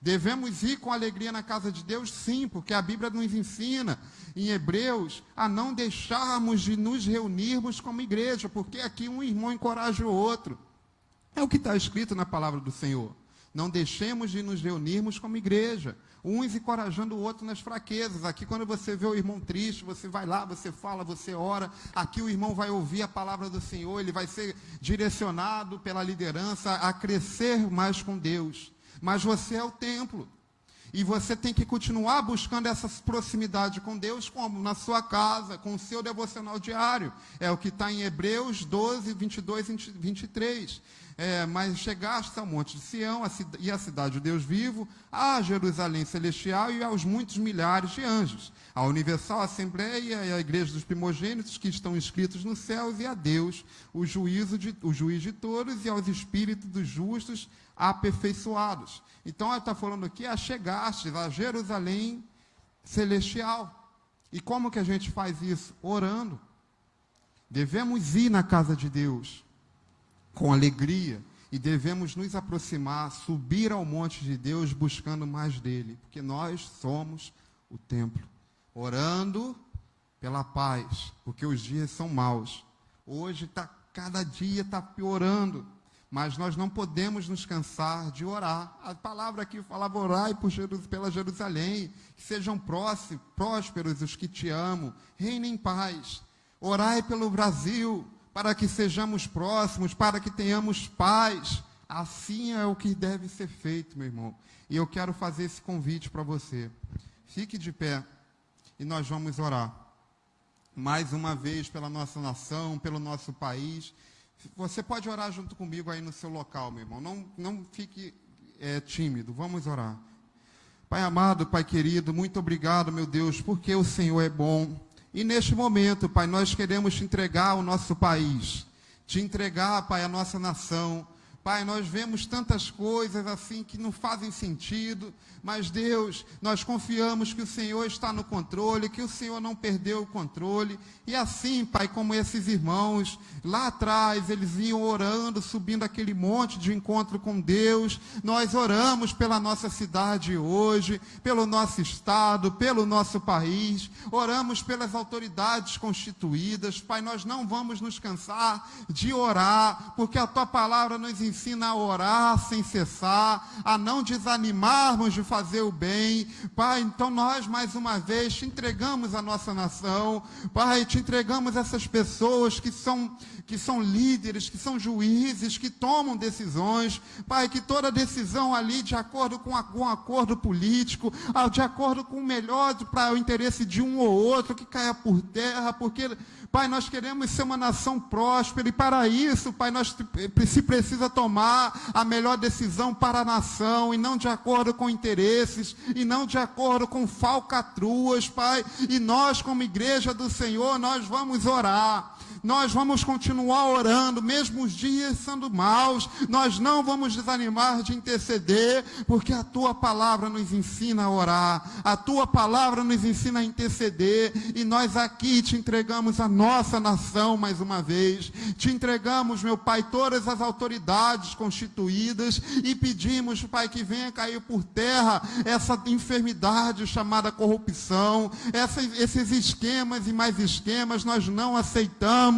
Devemos ir com alegria na casa de Deus, sim, porque a Bíblia nos ensina, em Hebreus, a não deixarmos de nos reunirmos como igreja, porque aqui um irmão encoraja o outro. É o que está escrito na palavra do Senhor. Não deixemos de nos reunirmos como igreja, uns encorajando o outro nas fraquezas. Aqui, quando você vê o irmão triste, você vai lá, você fala, você ora. Aqui o irmão vai ouvir a palavra do Senhor, ele vai ser direcionado pela liderança a crescer mais com Deus. Mas você é o templo. E você tem que continuar buscando essa proximidade com Deus, como? Na sua casa, com o seu devocional diário. É o que está em Hebreus 12, 22 e 23. Mas chegaste ao monte de Sião, e à cidade do Deus vivo, à Jerusalém celestial e aos muitos milhares de anjos, à universal assembleia e à igreja dos primogênitos que estão inscritos nos céus, e a Deus, o juiz de todos, e aos espíritos dos justos aperfeiçoados. Então, ele está falando aqui, chegastes a Jerusalém celestial. E como que a gente faz isso? Orando. Devemos ir na casa de Deus com alegria, e devemos nos aproximar, subir ao monte de Deus, buscando mais dele, porque nós somos o templo, orando pela paz, porque os dias são maus. Hoje cada dia está piorando, mas nós não podemos nos cansar de orar. A palavra aqui falava: orai pela Jerusalém, que sejam prósperos os que te amam, reinem em paz. Orai pelo Brasil, para que sejamos próximos, para que tenhamos paz. Assim é o que deve ser feito, meu irmão. E eu quero fazer esse convite para você. Fique de pé e nós vamos orar. Mais uma vez pela nossa nação, pelo nosso país. Você pode orar junto comigo aí no seu local, meu irmão. Não fique tímido. Vamos orar. Pai amado, Pai querido, muito obrigado, meu Deus, porque o Senhor é bom. E neste momento, Pai, nós queremos te entregar o nosso país, te entregar, Pai, a nossa nação. Pai, nós vemos tantas coisas assim que não fazem sentido, mas Deus, nós confiamos que o Senhor está no controle, que o Senhor não perdeu o controle. E assim, Pai, como esses irmãos, lá atrás, eles iam orando, subindo aquele monte de encontro com Deus. Nós oramos pela nossa cidade hoje, pelo nosso estado, pelo nosso país. Oramos pelas autoridades constituídas. Pai, nós não vamos nos cansar de orar, porque a Tua palavra nos ensina a orar sem cessar, a não desanimarmos de fazer o bem. Pai, então nós mais uma vez te entregamos a nossa nação. Pai, te entregamos essas pessoas que são líderes, que são juízes, que tomam decisões. Pai, que toda decisão ali de acordo com algum acordo político, de acordo com o melhor para o interesse de um ou outro, que caia por terra, porque, Pai, nós queremos ser uma nação próspera, e para isso, Pai, se precisa tomar a melhor decisão para a nação, e não de acordo com interesses, e não de acordo com falcatruas, Pai. E nós, como igreja do Senhor, nós vamos orar. Nós vamos continuar orando, mesmo os dias sendo maus. Nós não vamos desanimar de interceder, porque a Tua palavra nos ensina a orar. A Tua palavra nos ensina a interceder. E nós aqui te entregamos a nossa nação mais uma vez. Te entregamos, meu Pai, todas as autoridades constituídas, e pedimos, Pai, que venha cair por terra essa enfermidade chamada corrupção, esses esquemas e mais esquemas. Nós não aceitamos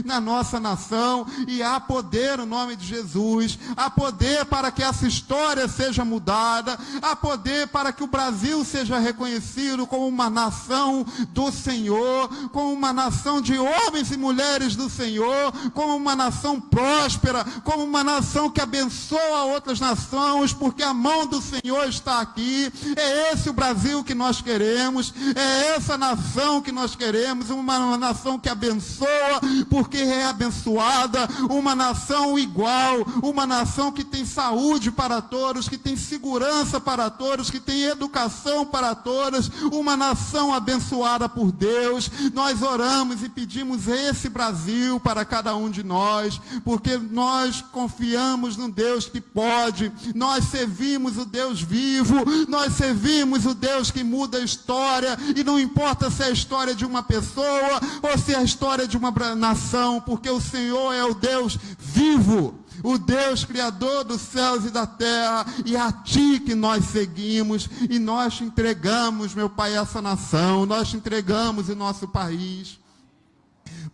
na nossa nação, e há poder no nome de Jesus, há poder para que essa história seja mudada, há poder para que o Brasil seja reconhecido como uma nação do Senhor, como uma nação de homens e mulheres do Senhor, como uma nação próspera, como uma nação que abençoa outras nações, porque a mão do Senhor está aqui. É esse o Brasil que nós queremos, é essa nação que nós queremos, uma nação que abençoa, porque é abençoada, uma nação igual, uma nação que tem saúde para todos, que tem segurança para todos, que tem educação para todos, uma nação abençoada por Deus. Nós oramos e pedimos esse Brasil para cada um de nós, porque nós confiamos no Deus que pode, nós servimos o Deus vivo, nós servimos o Deus que muda a história, e não importa se é a história de uma pessoa ou se é a história de uma nação, porque o Senhor é o Deus vivo, o Deus criador dos céus e da terra, e é a Ti que nós seguimos, e nós te entregamos, meu Pai, essa nação, nós te entregamos o nosso país.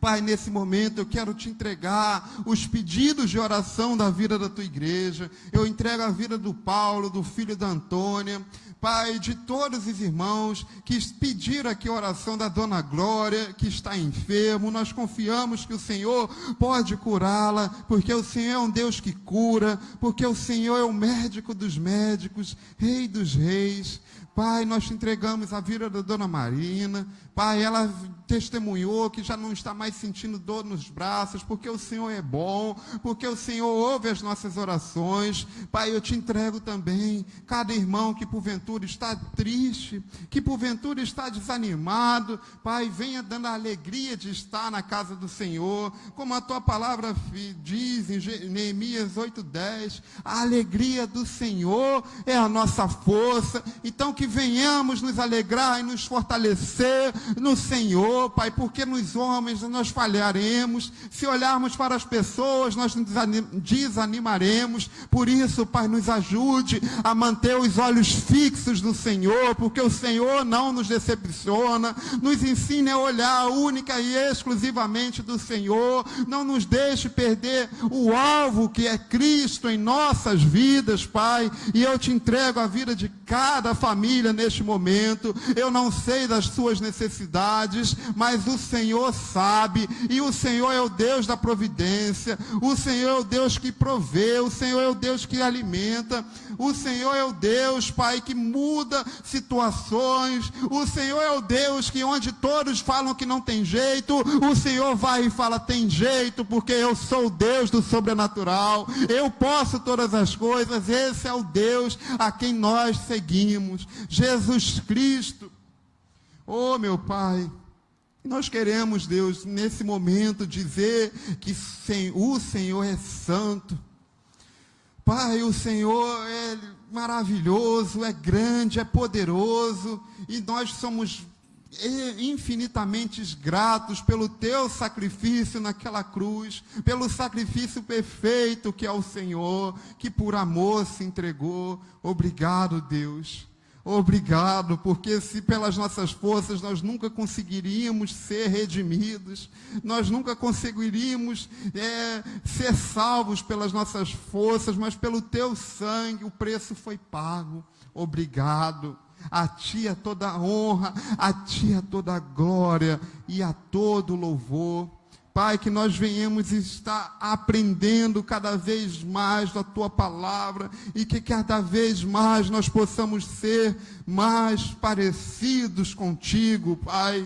Pai, nesse momento eu quero te entregar os pedidos de oração da vida da tua igreja. Eu entrego a vida do Paulo, do filho da Antônia, Pai, de todos os irmãos que pediram aqui a oração da Dona Glória, que está enfermo. Nós confiamos que o Senhor pode curá-la, porque o Senhor é um Deus que cura, porque o Senhor é o médico dos médicos, Rei dos reis. Pai, nós te entregamos a vida da Dona Marina. Pai, ela testemunhou que já não está mais sentindo dor nos braços, porque o Senhor é bom, porque o Senhor ouve as nossas orações. Pai, eu te entrego também cada irmão que porventura está triste, que porventura está desanimado. Pai, venha dando a alegria de estar na casa do Senhor, como a tua palavra diz em Neemias 8:10, a alegria do Senhor é a nossa força. Então que venhamos nos alegrar e nos fortalecer no Senhor, Pai, porque nos homens nós falharemos, se olharmos para as pessoas nós nos desanimaremos. Por isso, Pai, nos ajude a manter os olhos fixos no Senhor, porque o Senhor não nos decepciona. Nos ensine a olhar única e exclusivamente do Senhor, não nos deixe perder o alvo que é Cristo em nossas vidas, Pai. E eu te entrego a vida de cada família neste momento. Eu não sei das suas necessidades, mas o Senhor sabe, e o Senhor é o Deus da providência, o Senhor é o Deus que provê, o Senhor é o Deus que alimenta, o Senhor é o Deus, Pai, que muda situações, o Senhor é o Deus que onde todos falam que não tem jeito, o Senhor vai e fala, tem jeito, porque eu sou o Deus do sobrenatural, eu posso todas as coisas. Esse é o Deus a quem nós seguimos, Jesus Cristo. Oh, meu Pai, nós queremos, Deus, nesse momento dizer que o Senhor é santo. Pai, o Senhor é maravilhoso, é grande, é poderoso, e nós somos infinitamente gratos pelo teu sacrifício naquela cruz, pelo sacrifício perfeito que é o Senhor, que por amor se entregou. Obrigado, Deus. Obrigado, porque se pelas nossas forças nós nunca conseguiríamos ser redimidos, nós nunca conseguiríamos ser salvos pelas nossas forças, mas pelo teu sangue o preço foi pago. Obrigado. A Ti é toda a honra, a Ti é toda a glória e a todo louvor. Pai, que nós venhamos estar aprendendo cada vez mais da Tua palavra e que cada vez mais nós possamos ser mais parecidos contigo, Pai.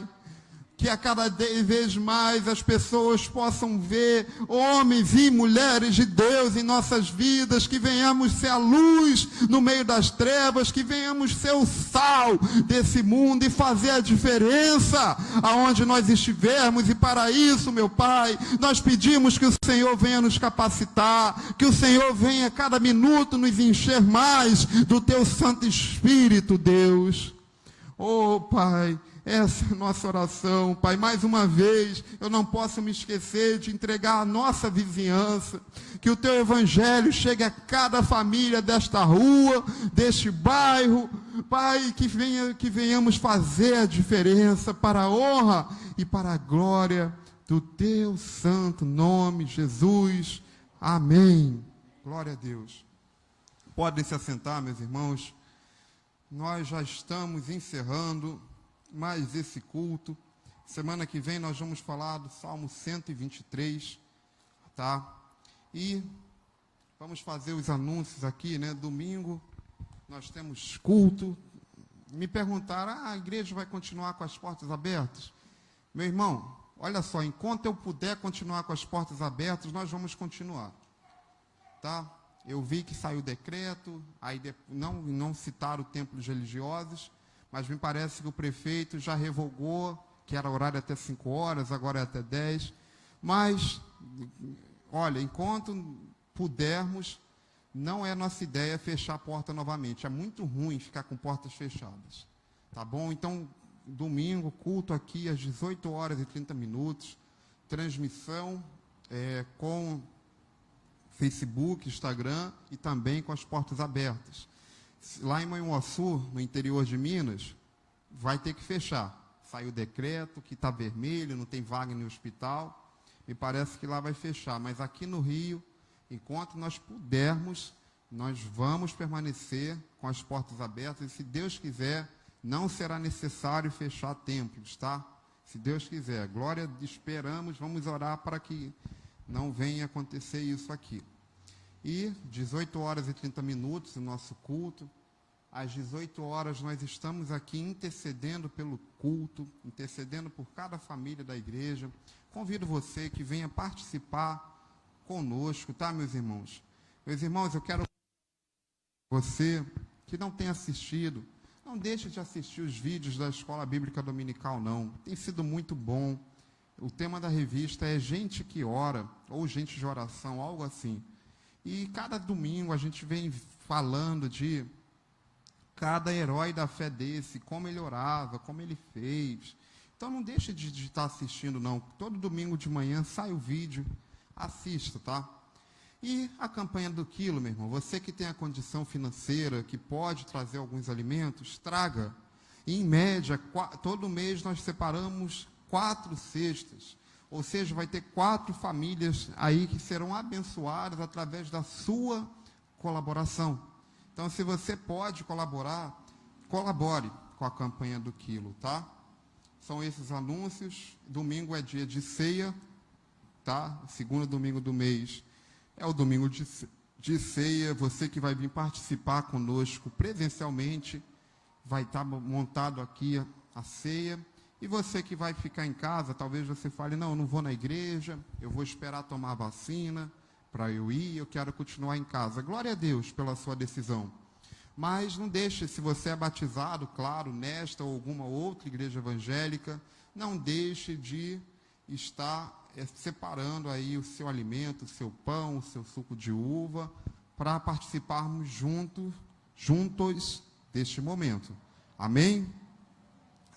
Que a cada vez mais as pessoas possam ver homens e mulheres de Deus em nossas vidas, que venhamos ser a luz no meio das trevas, que venhamos ser o sal desse mundo e fazer a diferença aonde nós estivermos. E para isso, meu Pai, nós pedimos que o Senhor venha nos capacitar, que o Senhor venha cada minuto nos encher mais do Teu Santo Espírito, Deus. Oh, Pai, essa é a nossa oração, Pai. Mais uma vez, eu não posso me esquecer de entregar a nossa vizinhança, que o Teu Evangelho chegue a cada família desta rua, deste bairro, Pai, que venhamos fazer a diferença para a honra e para a glória do Teu santo nome, Jesus. Amém. Glória a Deus. Podem se assentar, meus irmãos. Nós já estamos encerrando mais esse culto. Semana que vem nós vamos falar do Salmo 123, tá? E vamos fazer os anúncios aqui, né? Domingo nós temos culto. Me perguntaram, a igreja vai continuar com as portas abertas? Meu irmão, olha só, enquanto eu puder continuar com as portas abertas, nós vamos continuar. Tá? Eu vi que saiu o decreto, aí não citaram templos religiosos, mas me parece que o prefeito já revogou, que era horário até 5 horas, agora é até 10. Mas, olha, enquanto pudermos, não é nossa ideia fechar a porta novamente. É muito ruim ficar com portas fechadas. Tá bom? Então, domingo, culto aqui às 18 horas e 30 minutos, transmissão com Facebook, Instagram e também com as portas abertas. Lá em Manhuaçu, no interior de Minas, vai ter que fechar. Saiu o decreto que está vermelho, não tem vaga no hospital. Me parece que lá vai fechar. Mas aqui no Rio, enquanto nós pudermos, nós vamos permanecer com as portas abertas. E se Deus quiser, não será necessário fechar templos, tá? Se Deus quiser. Glória, esperamos, vamos orar para que não venha acontecer isso aqui. E 18 horas e 30 minutos, o nosso culto. Às 18 horas nós estamos aqui intercedendo pelo culto, intercedendo por cada família da igreja. Convido você que venha participar conosco, tá, meus irmãos? Meus irmãos, eu quero você que não tem assistido, não deixe de assistir os vídeos da Escola Bíblica Dominical, não. Tem sido muito bom. O tema da revista é Gente que Ora, ou Gente de Oração, algo assim. E cada domingo a gente vem falando de cada herói da fé desse, como ele orava, como ele fez. Então não deixe de estar assistindo, não. Todo domingo de manhã sai o vídeo, assista, tá? E a campanha do quilo, meu irmão, você que tem a condição financeira, que pode trazer alguns alimentos, traga. E, em média, todo mês nós separamos 4 cestas. Ou seja, vai ter 4 famílias aí que serão abençoadas através da sua colaboração. Então, se você pode colaborar, colabore com a campanha do quilo, tá? São esses anúncios. Domingo é dia de ceia, tá? Segundo domingo do mês é o domingo de ceia. Você que vai vir participar conosco presencialmente, vai estar montado aqui a ceia. E você que vai ficar em casa, talvez você fale, não, eu não vou na igreja, eu vou esperar tomar a vacina para eu ir, eu quero continuar em casa. Glória a Deus pela sua decisão. Mas não deixe, se você é batizado, claro, nesta ou alguma outra igreja evangélica, não deixe de estar separando aí o seu alimento, o seu pão, o seu suco de uva, para participarmos juntos deste momento. Amém?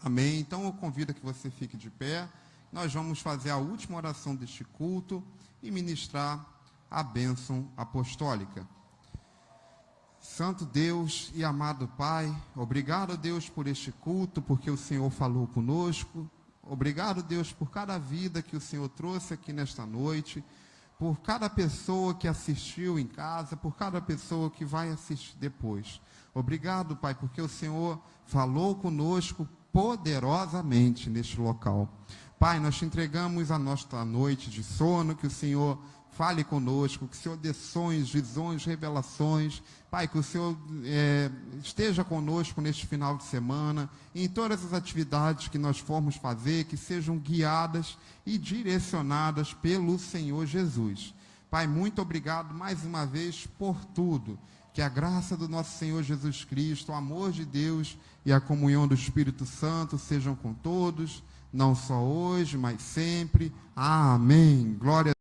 Amém. Então eu convido a que você fique de pé. Nós vamos fazer a última oração deste culto e ministrar a bênção apostólica. Santo Deus e amado Pai, obrigado, Deus, por este culto, porque o Senhor falou conosco. Obrigado, Deus, por cada vida que o Senhor trouxe aqui nesta noite, por cada pessoa que assistiu em casa, por cada pessoa que vai assistir depois. Obrigado, Pai, porque o Senhor falou conosco poderosamente neste local. Pai, nós te entregamos a nossa noite de sono, que o Senhor fale conosco, que o Senhor dê sonhos, visões, revelações. Pai, que o Senhor esteja conosco neste final de semana, em todas as atividades que nós formos fazer, que sejam guiadas e direcionadas pelo Senhor Jesus. Pai, muito obrigado mais uma vez por tudo. Que a graça do nosso Senhor Jesus Cristo, o amor de Deus e a comunhão do Espírito Santo sejam com todos, não só hoje, mas sempre. Amém. Glória a